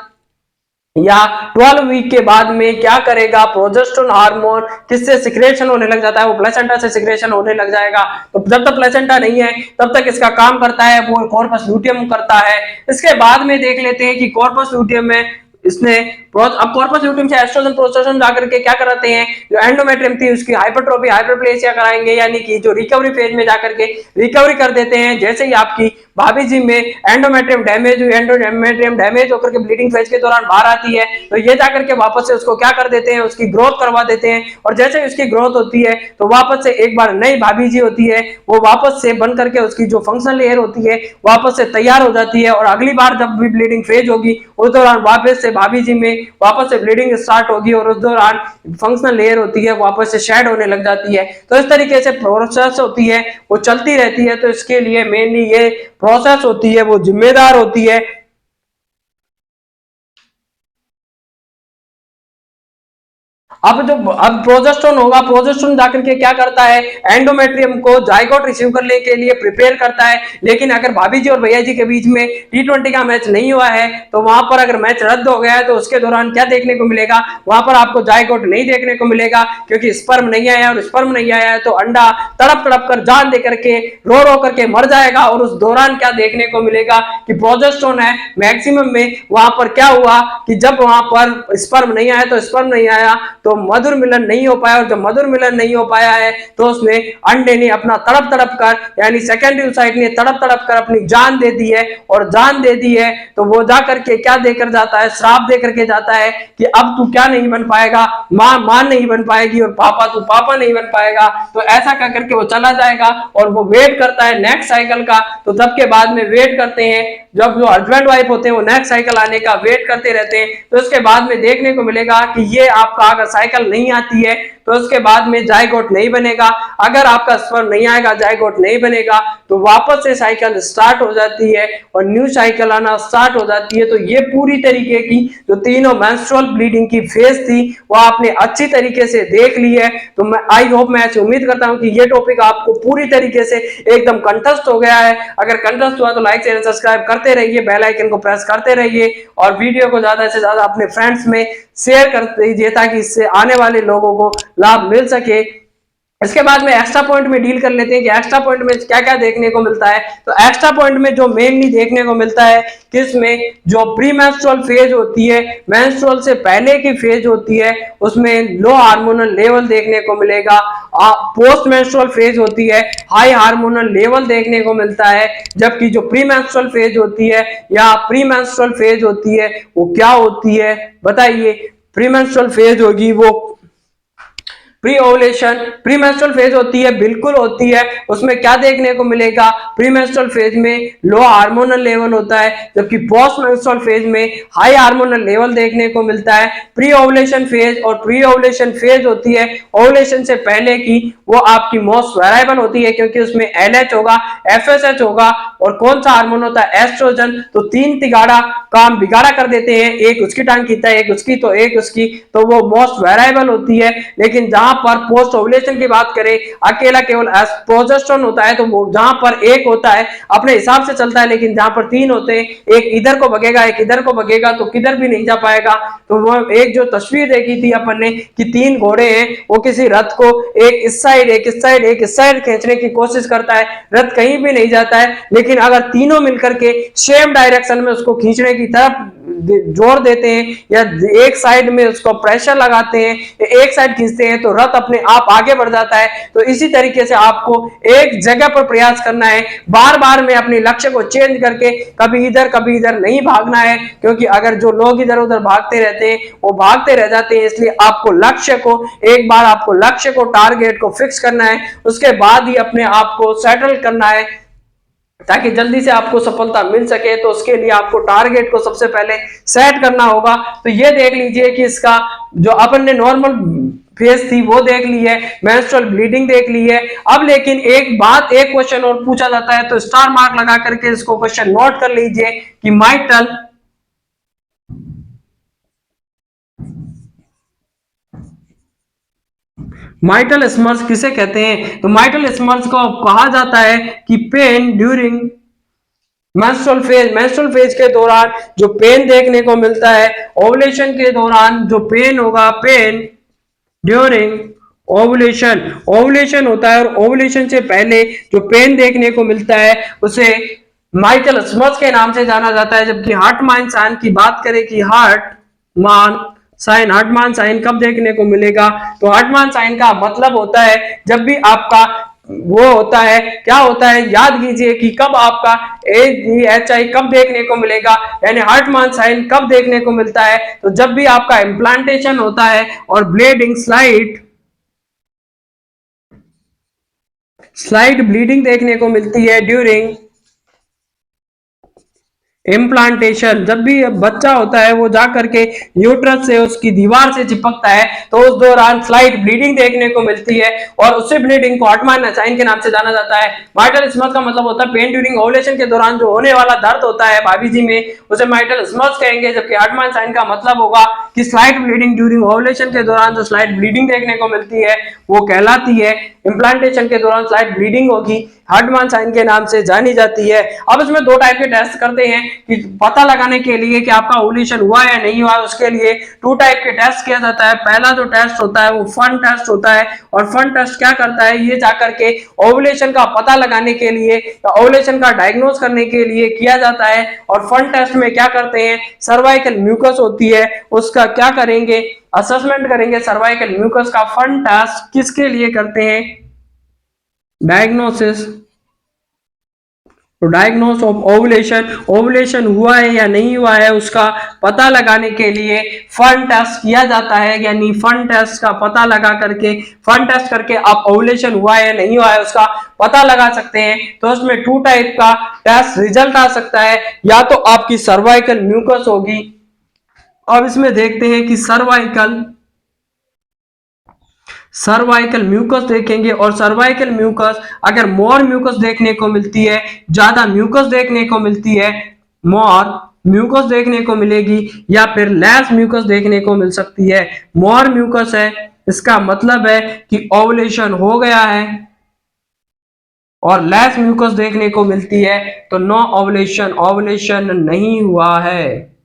या 12 वीक के बाद में क्या करेगा, प्रोजेस्टेरोन हार्मोन किससे सिक्रेशन होने लग जाता है, वो प्लेसेंटा से सिक्रेशन होने लग जाएगा। तो जब तक प्लेसेंटा नहीं है तब तक इसका काम करता है वो कॉर्पस ल्यूटियम करता है। इसके बाद में देख लेते हैं कि कॉर्पस ल्यूटियम में इसने अब कॉर्पस ल्यूटियम से एस्ट्रोजन प्रोजेस्टेरोन जाकर के क्या कराते हैं, जो एंडोमेट्रियम थी उसकी हाइपरट्रोफी हाइपरप्लेसिया कराएंगे, यानी कि जो रिकवरी फेज में जाकर के रिकवरी कर देते हैं। जैसे ही आपकी भाभी जी में एंडोमेट्रियम डैमेज हुई, एंडोमेट्रियम डैमेज होकर के ब्लीडिंग फेज के दौरान बाहर आती है, तो ये जाकर के वापस से उसको क्या कर देते हैं, उसकी ग्रोथ करवा देते हैं। और जैसे उसकी ग्रोथ होती है तो वापस से एक बार नई भाभी जी होती है, वो वापस से बन करके उसकी जो फंक्शनल लेयर होती है वापस से तैयार हो जाती है। और अगली बार जब भी ब्लीडिंग फेज होगी उस दौरान वापस से भाभी जी में वापस से ब्लीडिंग स्टार्ट होगी, और उस दौरान फंक्शनल लेयर होती है वापस से शेड होने लग जाती है। तो इस तरीके से प्रोसेस होती है वो चलती रहती है। तो इसके लिए मेनली ये प्रोसेस होती है वो जिम्मेदार होती है। अब प्रोजेस्टेरोन होगा, प्रोजेस्टेरोन जाकर के क्या करता है, एंडोमेट्रियम को जाइगोट रिसीव करने के लिए प्रिपेयर करता है। लेकिन अगर भाभी जी और भैया जी के बीच में T20 का मैच नहीं हुआ है, तो वहां पर अगर मैच रद्द हो गया है तो उसके दौरान क्या देखने को मिलेगा, वहां पर आपको जाइगोट नहीं देखने को मिलेगा, क्योंकि स्पर्म नहीं आया, और स्पर्म नहीं आया है तो अंडा तड़प तड़प कर जान दे करके रो रो करके मर जाएगा। और उस दौरान क्या देखने को मिलेगा कि प्रोजेस्टेरोन है मैक्सिमम में, वहां पर क्या हुआ कि जब वहां पर स्पर्म नहीं आया तो स्पर्म नहीं आया तो मधुर मिलन नहीं हो पाया, और जब मधुर मिलन नहीं हो पाया है तो उसने अंडे ने अपना तड़प तड़प कर, यानी सेकेंडरी साइट ने तड़प तड़प कर अपनी जान दे दी है। और जान दे दी है तो वो जाकर के क्या देकर जाता है, श्राप देकर के जाता है कि अब तू क्या नहीं बन पाएगा, मां नहीं बन पाएगी, और तू पापा नहीं बन पाएगा। तो ऐसा कर करके वो चला जाएगा, और वो वेट करता है नेक्स्ट साइकिल का। तो तब के बाद में वेट करते हैं, जब जो हस्बैंड वाइफ होते हैं वो नेक्स्ट साइकिल आने का वेट करते रहते हैं। तो इसके बाद में देखने को मिलेगा कि ये आपका अगर साइकिल नहीं आती है तो उसके बाद में जाइगोट नहीं बनेगा। अगर आपका स्पर्म नहीं आएगा, जाइगोट नहीं बनेगा, तो वापस से साइकिल स्टार्ट हो जाती है और न्यू साइकिल आना स्टार्ट हो जाती है। तो ये पूरी तरीके की जो तीनों मेंस्ट्रुअल ब्लीडिंग की फेज थी वो आपने अच्छी तरीके से देख ली है। तो मैं आई होप, मैं ऐसे उम्मीद करता हूं कि ये टॉपिक आपको पूरी तरीके से एकदम कंठस्थ हो गया है। अगर कंठस्थ हुआ तो लाइक शेयर सब्सक्राइब करते रहिए, बेल आइकन को प्रेस करते रहिए और वीडियो को ज्यादा से ज्यादा अपने फ्रेंड्स में शेयर कर दीजिए ताकि इससे आने वाले लोगों को लाभ मिल सके। इसके बाद में एक्स्ट्रा पॉइंट में डील कर लेते हैं कि एक्स्ट्रा पॉइंट में क्या क्या देखने को मिलता है। तो एक्स्ट्रा पॉइंट में जो मेनली देखने को मिलता है किसमें, जो प्री मेंस्ट्रुअल फेज होती है, मेंस्ट्रुअल से पहले की फेज होती है, उसमें लो हार्मोनल लेवल देखने को मिलेगा। पोस्ट मेंस्ट्रुअल फेज होती है, हाई हार्मोनल लेवल देखने को मिलता है। जबकि जो प्री मेंस्ट्रुअल फेज होती है या प्री मेंस्ट्रुअल फेज होती है वो क्या होती है बताइए। प्री मेंस्ट्रुअल फेज होगी वो pre ovulation. Pre menstrual phase होती है, बिल्कुल होती है। उसमें क्या देखने को मिलेगा, प्री मेंस्ट्रुअल फेज में लो हार्मोनल लेवल होता है, जबकि पोस्ट मेंस्ट्रुअल फेज में हाई हार्मोनल लेवल देखने को मिलता है। प्री ओवुलेशन फेज और प्री ओवुलेशन फेज होती है ओवुलेशन से पहले की, वो आपकी मोस्ट वेरिएबल होती है क्योंकि उसमें LH होगा, FSH होगा और कौन सा हार्मोन होता है, एस्ट्रोजन। तो तीन तिगाड़ा काम बिगाड़ा कर देते हैं, एक उसकी टांग खींचता है, एक उसकी तो एक उसकी, तो वो मोस्ट वेरिएबल होती है। लेकिन जहां पर पोस्ट ओवुलेशन की बात करें, अकेला केवल प्रोजेस्टेरोन होता है, तो वो जहां पर एक होता है अपने हिसाब से चलता है, लेकिन जहां पर तीन होते हैं, एक इधर को भगेगा एक इधर को भगेगा, तो किधर भी नहीं जा पाएगा। तो वो एक जो तस्वीर देखी थी अपन ने कि तीन घोड़े हैं, वो किसी रथ को एक इस साइड एक इस साइड एक इस साइड खींचने की कोशिश करता है, रथ कहीं भी नहीं जाता है। लेकिन अगर तीनों मिलकर के सेम डायरेक्शन में उसको खींचने की तरफ जोर देते हैं या एक साइड में उसको प्रेशर लगाते हैं, एक साइड खींचते हैं, तो रथ अपने आप आगे बढ़ जाता है। तो इसी तरीके से आपको एक जगह पर प्रयास करना है, बार बार में अपने लक्ष्य को चेंज करके कभी इधर नहीं भागना है, क्योंकि अगर जो लोग इधर उधर भागते रहते हैं वो भागते रह जाते हैं। इसलिए आपको लक्ष्य को एक बार आपको लक्ष्य को टारगेट को फिक्स करना है, उसके बाद ही अपने आप को सेटल करना है ताकि जल्दी से आपको सफलता मिल सके। तो उसके लिए आपको टारगेट को सबसे पहले सेट करना होगा। तो ये देख लीजिए कि इसका जो अपन ने नॉर्मल फेज थी वो देख ली है, मेंस्ट्रुअल ब्लीडिंग देख ली है। अब लेकिन एक बात, एक क्वेश्चन और पूछा जाता है, तो स्टार मार्क लगा करके इसको क्वेश्चन नोट कर लीजिए कि माइटल स्मर्स किसे कहते हैं। तो माइटल स्मर्स को कहा जाता है कि पेन ड्यूरिंग मेंस्ट्रुअल फेज के दौरान जो पेन देखने को मिलता है, ओवुलेशन के दौरान जो पेन होगा, पेन ड्यूरिंग ओवुलेशन होता है, और ओवुलेशन से पहले जो पेन देखने को मिलता है उसे माइकल स्मर्स के नाम से जाना जाता है। जबकि हार्टमान साइन की बात करें कि हार्टमान साइन कब देखने को मिलेगा, तो हार्टमान साइन का मतलब होता है जब भी आपका वो होता है, क्या होता है याद कीजिए कि कब आपका AGHI कब देखने को मिलेगा, यानी हार्टमान साइन कब देखने को मिलता है, तो जब भी आपका इम्प्लांटेशन होता है और ब्लीडिंग स्लाइड ब्लीडिंग देखने को मिलती है ड्यूरिंग इम्प्लांटेशन। जब भी बच्चा होता है वो जाकर के यूट्रस से उसकी दीवार से चिपकता है, तो उस दौरान स्लाइड ब्लीडिंग देखने को मिलती है और उसी ब्लीडिंग को हार्टमान साइन के नाम से जाना जाता है। माइटल स्मर्स का मतलब होता है पेन ड्यूरिंग ओवुलेशन के दौरान जो होने वाला दर्द होता है भाभी जी में, उसे माइटल स्मर्स कहेंगे। जबकि हार्टमान साइन का मतलब होगा कि स्लाइड ब्लीडिंग ड्यूरिंग ओवुलेशन के दौरान जो स्लाइड ब्लीडिंग देखने को मिलती है वो कहलाती है, इम्प्लांटेशन के दौरान स्लाइड ब्लीडिंग होगी, हार्टमान साइन के नाम से जानी जाती है। अब इसमें दो टाइप के टेस्ट करते हैं कि पता लगाने के लिए कि आपका ओवुलेशन हुआ या नहीं हुआ। उसके लिए टू टाइप के टेस्ट किया जाता है। पहला जो टेस्ट होता है वो फन टेस्ट होता है, और फन टेस्ट क्या करता है, ये जाकर के ओवुलेशन का पता लगाने के लिए या ओवुलेशन का डायग्नोज करने के लिए किया जाता है। और फन टेस्ट में क्या करते हैं, सर्वाइकल म्यूकस होती है उसका क्या करेंगे, असेसमेंट करेंगे सर्वाइकल म्यूकस का। फन टेस्ट किसके लिए करते हैं, डायग्नोसिस, तो डायग्नोस ऑफ ओवुलेशन हुआ है या नहीं हुआ है उसका पता लगाने के लिए फन टेस्ट किया जाता है। यानी फन टेस्ट का पता लगा करके, फन टेस्ट करके आप ओवुलेशन हुआ है या नहीं हुआ है उसका पता लगा सकते हैं। तो उसमें टू टाइप का टेस्ट रिजल्ट आ सकता है, या तो आपकी सर्वाइकल म्यूकस होगी। अब इसमें देखते हैं कि सर्वाइकल म्यूकस देखेंगे, और सर्वाइकल म्यूकस अगर मोर म्यूकस देखने को मिलती है, ज्यादा म्यूकस देखने को मिलती है, मोर म्यूकस देखने को मिलेगी, या फिर लेस म्यूकस देखने को मिल सकती है। मोर म्यूकस है, इसका मतलब है कि ओवुलेशन हो गया है, और लेस म्यूकस देखने को मिलती है तो नो ओवुलेशन, ओवुलेशन नहीं हुआ है।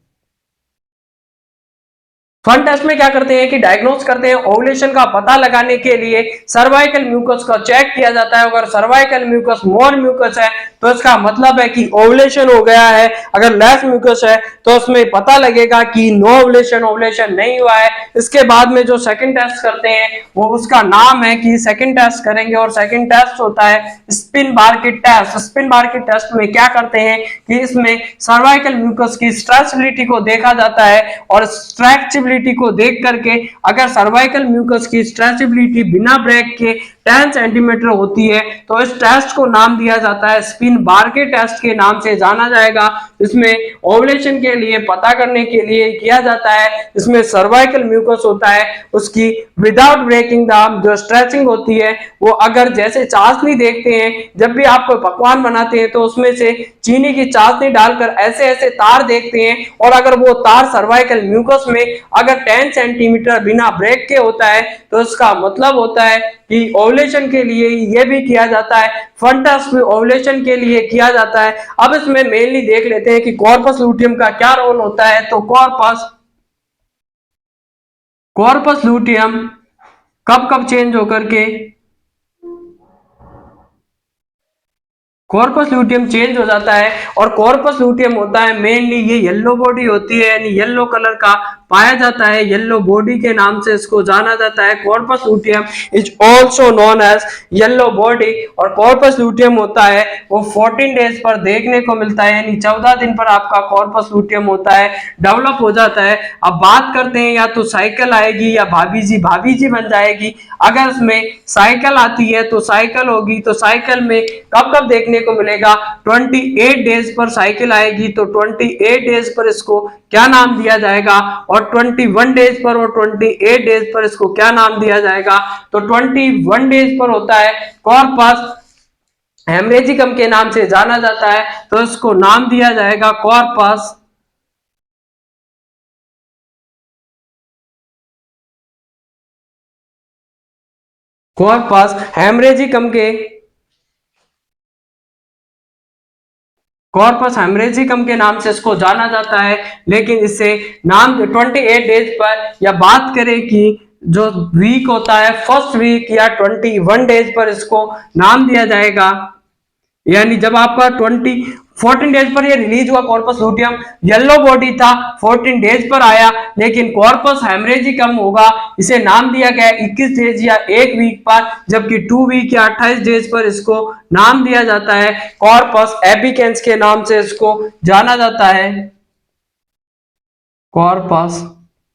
फन टेस्ट में क्या करते हैं कि डायग्नोस करते हैं, ओवुलेशन का पता लगाने के लिए सर्वाइकल म्यूकस का चेक किया जाता है। अगर सर्वाइकल म्यूकस मोर म्यूकस है तो इसका मतलब है कि ओवुलेशन हो गया है, अगर लेस म्यूकस है तो उसमें पता लगेगा कि नो ओवुलेशन, ओवुलेशन नहीं हुआ है। इसके बाद में जो सेकंड टेस्ट करते हैं वो उसका नाम है कि सेकंड टेस्ट करेंगे, और सेकंड टेस्ट होता है स्पिन बार्किट टेस्ट। स्पिन बार्किट टेस्ट में क्या करते हैं कि इसमें सर्वाइकल म्यूकस की स्ट्रेचेबिलिटी को देखा जाता है, और स्ट्रेचेबिलिटी को देख करके अगर सर्वाइकल म्यूकस की स्ट्रेचेबिलिटी बिना ब्रेक के 10 सेंटीमीटर होती है तो इस टेस्ट को नाम दिया जाता है स्पिन बार्किट टेस्ट के नाम से जाना जाएगा। इसमें ओवुलेशन के लिए पता करने के लिए किया जाता है, इसमें सर्वाइकल म्यूकस होता है उसकी विदाउट ब्रेकिंग द जो स्ट्रेचिंग होती है वो, अगर जैसे चाशनी देखते हैं जब भी आप कोई पकवान बनाते हैं तो उसमें से चीनी की चाशनी डालकर ऐसे ऐसे तार देखते हैं, और अगर वो तार सर्वाइकल म्यूकस में अगर 10 सेंटीमीटर बिना ब्रेक के होता है तो इसका मतलब होता है कि ओवुलेशन के लिए ये भी किया जाता है। फन टेस्ट भी ओवुलेशन के लिए किया जाता है। अब इसमें मेनली देख लेते हैं कि कॉर्पस लूटियम का क्या रोल होता है। तो कॉर्पस लूटियम कब कब चेंज होकर के कॉर्पस लूटियम चेंज हो जाता है, और कॉर्पस लूटियम होता है मेनली ये येलो बॉडी होती है, यानी येलो कलर का पाया जाता है, येलो बॉडी के नाम से इसको जाना जाता है। Corpus luteum is also known as yellow body, और कॉर्पस लूटियम होता है वो 14 डेज पर देखने को मिलता है, यानी 14 दिन पर आपका कॉर्पस लूटियम होता है डेवलप हो जाता है। अब बात करते हैं या तो साइकिल आएगी या भाभी जी बन जाएगी। अगर इसमें साइकिल आती है तो साइकिल होगी, तो साइकिल में कब कब देखने को मिलेगा, 28 डेज पर साइकिल आएगी, तो 28 डेज पर इसको क्या नाम दिया जाएगा, और 21 डेज पर और 28 डेज पर इसको क्या नाम दिया जाएगा। तो 21 डेज पर होता है कॉर्पस हेमरेजिकम के नाम से जाना जाता है, तो इसको नाम दिया जाएगा कॉर्पस हेमरेजिकम के कॉर्पस हेमरेजिकम के नाम से इसको जाना जाता है। लेकिन इससे नाम 28 डेज पर, या बात करें कि जो वीक होता है फर्स्ट वीक या 21 डेज पर इसको नाम दिया जाएगा, यानी जब आपका 14 डेज पर ये रिलीज हुआ कॉर्पस लूटियम, येलो बॉडी था, 14 डेज पर आया, लेकिन कॉर्पस हेमरेजिकम होगा इसे नाम दिया गया 21 डेज या 1 वीक पर, जबकि 2 वीक या 28 डेज पर इसको नाम दिया जाता है कॉर्पस एबिकेंस के नाम से इसको जाना जाता है, कॉर्पस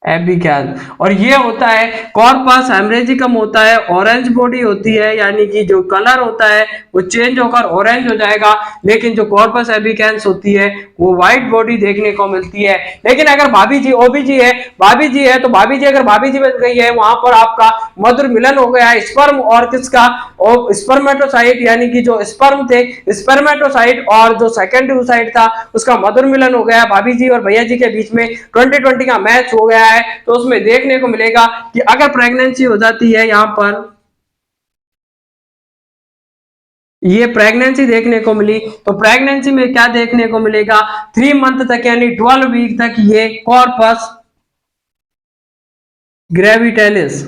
एबिकैन। और ये होता है कॉर्पस हेमरेजिकम होता है, ऑरेंज बॉडी होती है, यानी कि जो कलर होता है वो चेंज होकर ऑरेंज हो जाएगा, लेकिन जो कॉर्पस एबिकैंस होती है वो व्हाइट बॉडी देखने को मिलती है। लेकिन अगर भाभी जी ओबीजी है, भाभी जी है, तो भाभी जी अगर भाभी जी बन गई है वहां पर आपका मधुर मिलन हो गया स्पर्म और किसका, और स्पर्मेटोसाइट, यानी कि जो स्पर्म थे स्पर्मेटोसाइट और जो सेकेंड oocyte था उसका मधुर मिलन हो गया भाभी जी और भैया जी के बीच में, 2020 का मैच हो गया है। तो उसमें देखने को मिलेगा कि अगर प्रेगनेंसी हो जाती है, यहां पर ये प्रेगनेंसी देखने को मिली, तो प्रेगनेंसी में क्या देखने को मिलेगा, 3 मंथ तक यानी 12 वीक तक ये कॉर्पस ग्रेविटेलिस,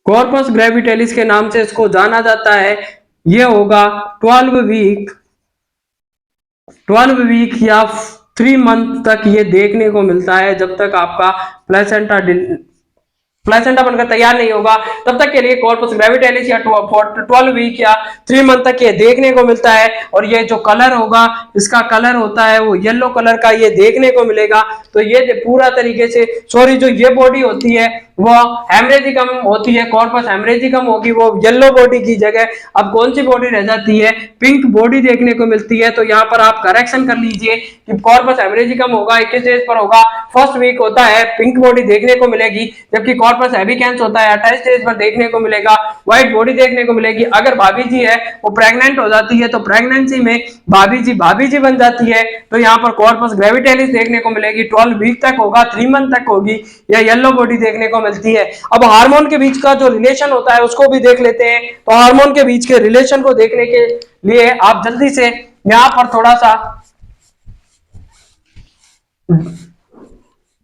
कॉर्पस ग्रेविटेलिस के नाम से इसको जाना जाता है। ये होगा 12 वीक या 3 मंथ तक ये देखने को मिलता है, जब तक आपका प्लेसेंटा बनकर तैयार नहीं होगा तब तक के लिए कॉर्पस ग्रेविटेलिस या 12 वीक या 3 मंथ तक ये देखने को मिलता है। और ये जो कलर होगा इसका कलर होता है वो येलो कलर का ये देखने को मिलेगा। तो ये पूरा तरीके से जो ये बॉडी होती है वो हेमरेजिकम होती है, कॉर्पस हेमरेजिकम होगी वो येलो बॉडी की जगह अब कौन सी बॉडी रह जाती है, पिंक बॉडी देखने को मिलती है। तो यहाँ पर आप करेक्शन कर लीजिए कि कॉर्पस हेमरेजिकम होगा 21 डेज पर होगा, फर्स्ट वीक होता है, पिंक बॉडी देखने को मिलेगी, जबकि कॉर्पस एबिकेंस होता है 28 स्टेज पर देखने को मिलेगा। व्हाइट बॉडी देखने को मिलेगी। अगर भाभी जी है वो प्रेग्नेंट हो जाती है तो प्रेगनेंसी में भाभी जी बन जाती है तो यहाँ पर कॉर्पस ग्रेविटालिस देखने को मिलेगी। 12 वीक तक होगा, 3 मंथ तक होगी, या येलो बॉडी देखने को मिलती है। अब हार्मोन के बीच का जो रिलेशन होता है उसको भी देख लेते हैं। तो हार्मोन के बीच के रिलेशन को देखने के लिए आप जल्दी से यहाँ पर थोड़ा सा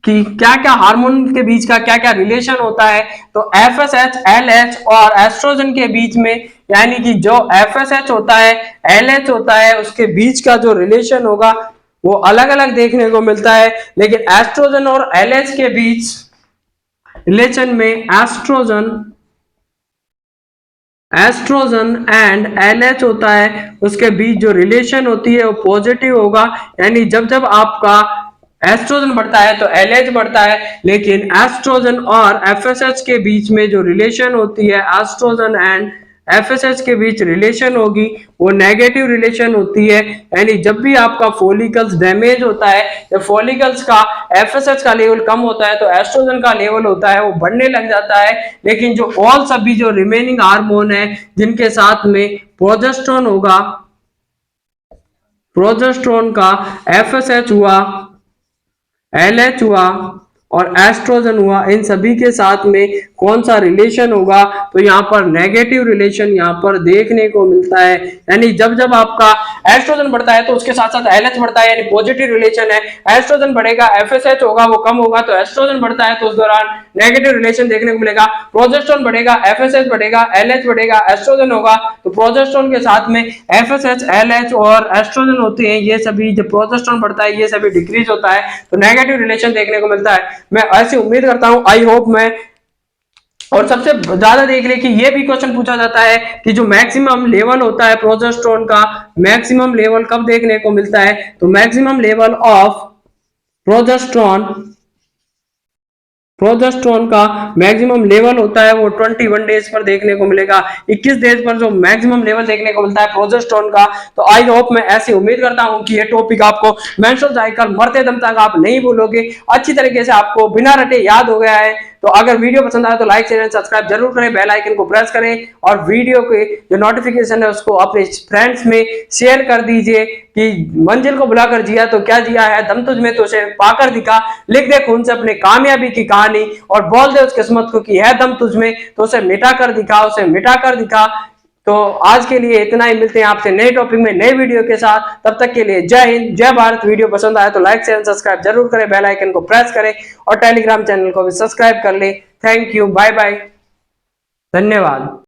कि क्या क्या हार्मोन के बीच का क्या क्या रिलेशन होता है। तो एफएसएच, एलएच और एस्ट्रोजन के बीच में, यानी कि जो एफएसएच होता है, एलएच होता है, उसके बीच का जो रिलेशन होगा वो अलग अलग देखने को मिलता है। लेकिन एस्ट्रोजन और एलएच के बीच रिलेशन में एस्ट्रोजन एंड एलएच होता है, उसके बीच जो रिलेशन होती है वो पॉजिटिव होगा। यानी जब जब आपका एस्ट्रोजन बढ़ता है तो एलएच बढ़ता है। लेकिन एस्ट्रोजन और एफएसएच के बीच में जो रिलेशन होती है, एस्ट्रोजन एंड एफएसएच के बीच रिलेशन होगी वो नेगेटिव रिलेशन होती है। यानी जब भी आपका फॉलिकल्स डैमेज होता है या फॉलिकल्स का एफएसएच का लेवल कम होता है तो एस्ट्रोजन का लेवल होता है वो बढ़ने लग जाता है। लेकिन जो ऑल सभी जो रिमेनिंग हार्मोन है जिनके साथ में प्रोजेस्टेरोन होगा, प्रोजेस्टेरोन का एफएसएच हुआ, एलएच हुआ और एस्ट्रोजन हुआ, इन सभी के साथ में कौन सा रिलेशन होगा, तो यहाँ पर नेगेटिव रिलेशन यहाँ पर देखने को मिलता है। यानी जब जब आपका एस्ट्रोजन बढ़ता है तो उसके साथ साथ एलएच बढ़ता है, यानी पॉजिटिव रिलेशन है। एस्ट्रोजन बढ़ेगा, एफएसएच होगा वो कम होगा, तो एस्ट्रोजन बढ़ता है तो उस दौरान नेगेटिव रिलेशन देखने को मिलेगा। प्रोजेस्टेरोन बढ़ेगा, एफएसएच बढ़ेगा, एलएच बढ़ेगा, एस्ट्रोजन होगा, तो प्रोजेस्टेरोन के साथ में एफएसएच, एलएच और एस्ट्रोजन होते हैं, ये सभी जब प्रोजेस्टेरोन बढ़ता है ये सभी डिक्रीज होता है, तो नेगेटिव रिलेशन देखने को मिलता है। मैं ऐसी उम्मीद करता हूं, आई होप मैं, और सबसे ज्यादा देख ले कि ये भी क्वेश्चन पूछा जाता है कि जो मैक्सिमम लेवल होता है प्रोजेस्टेरोन का, मैक्सिमम लेवल कब देखने को मिलता है, तो मैक्सिमम लेवल ऑफ प्रोजेस्टेरोन का मैक्सिमम लेवल होता है वो 21 डेज पर देखने को मिलेगा। 21 डेज पर जो मैक्सिमम लेवल देखने को मिलता है प्रोजेस्टेरोन का। तो आई होप मैं ऐसी उम्मीद करता हूं कि ये टॉपिक आपको मेंस्ट्रुअल साइकिल मरते दम तक आप नहीं भूलोगे, अच्छी तरीके से आपको बिना रटे याद हो गया है। तो अगर वीडियो पसंद आए तो लाइक शेयर एंड सब्सक्राइब जरूर करें, बेल आइकन को प्रेस करें और वीडियो के जो नोटिफिकेशन है उसको अपने फ्रेंड्स में शेयर कर दीजिए कि मंजिल को बुलाकर जिया तो क्या जिया है, दम तुझ में तो उसे पाकर दिखा, लिख दे खून से अपने कामयाबी की कहानी और बोल दे उस किस्मत को कि है दम तुझ में तो उसे मिटा कर दिखा, उसे मिटा कर दिखा। तो आज के लिए इतना ही, मिलते हैं आपसे नए टॉपिक में नए वीडियो के साथ, तब तक के लिए जय हिंद जय भारत। वीडियो पसंद आए तो लाइक शेयर सब्सक्राइब जरूर करें, बेल आइकन को प्रेस करें और टेलीग्राम चैनल को भी सब्सक्राइब कर लें। थैंक यू, बाय बाय, धन्यवाद।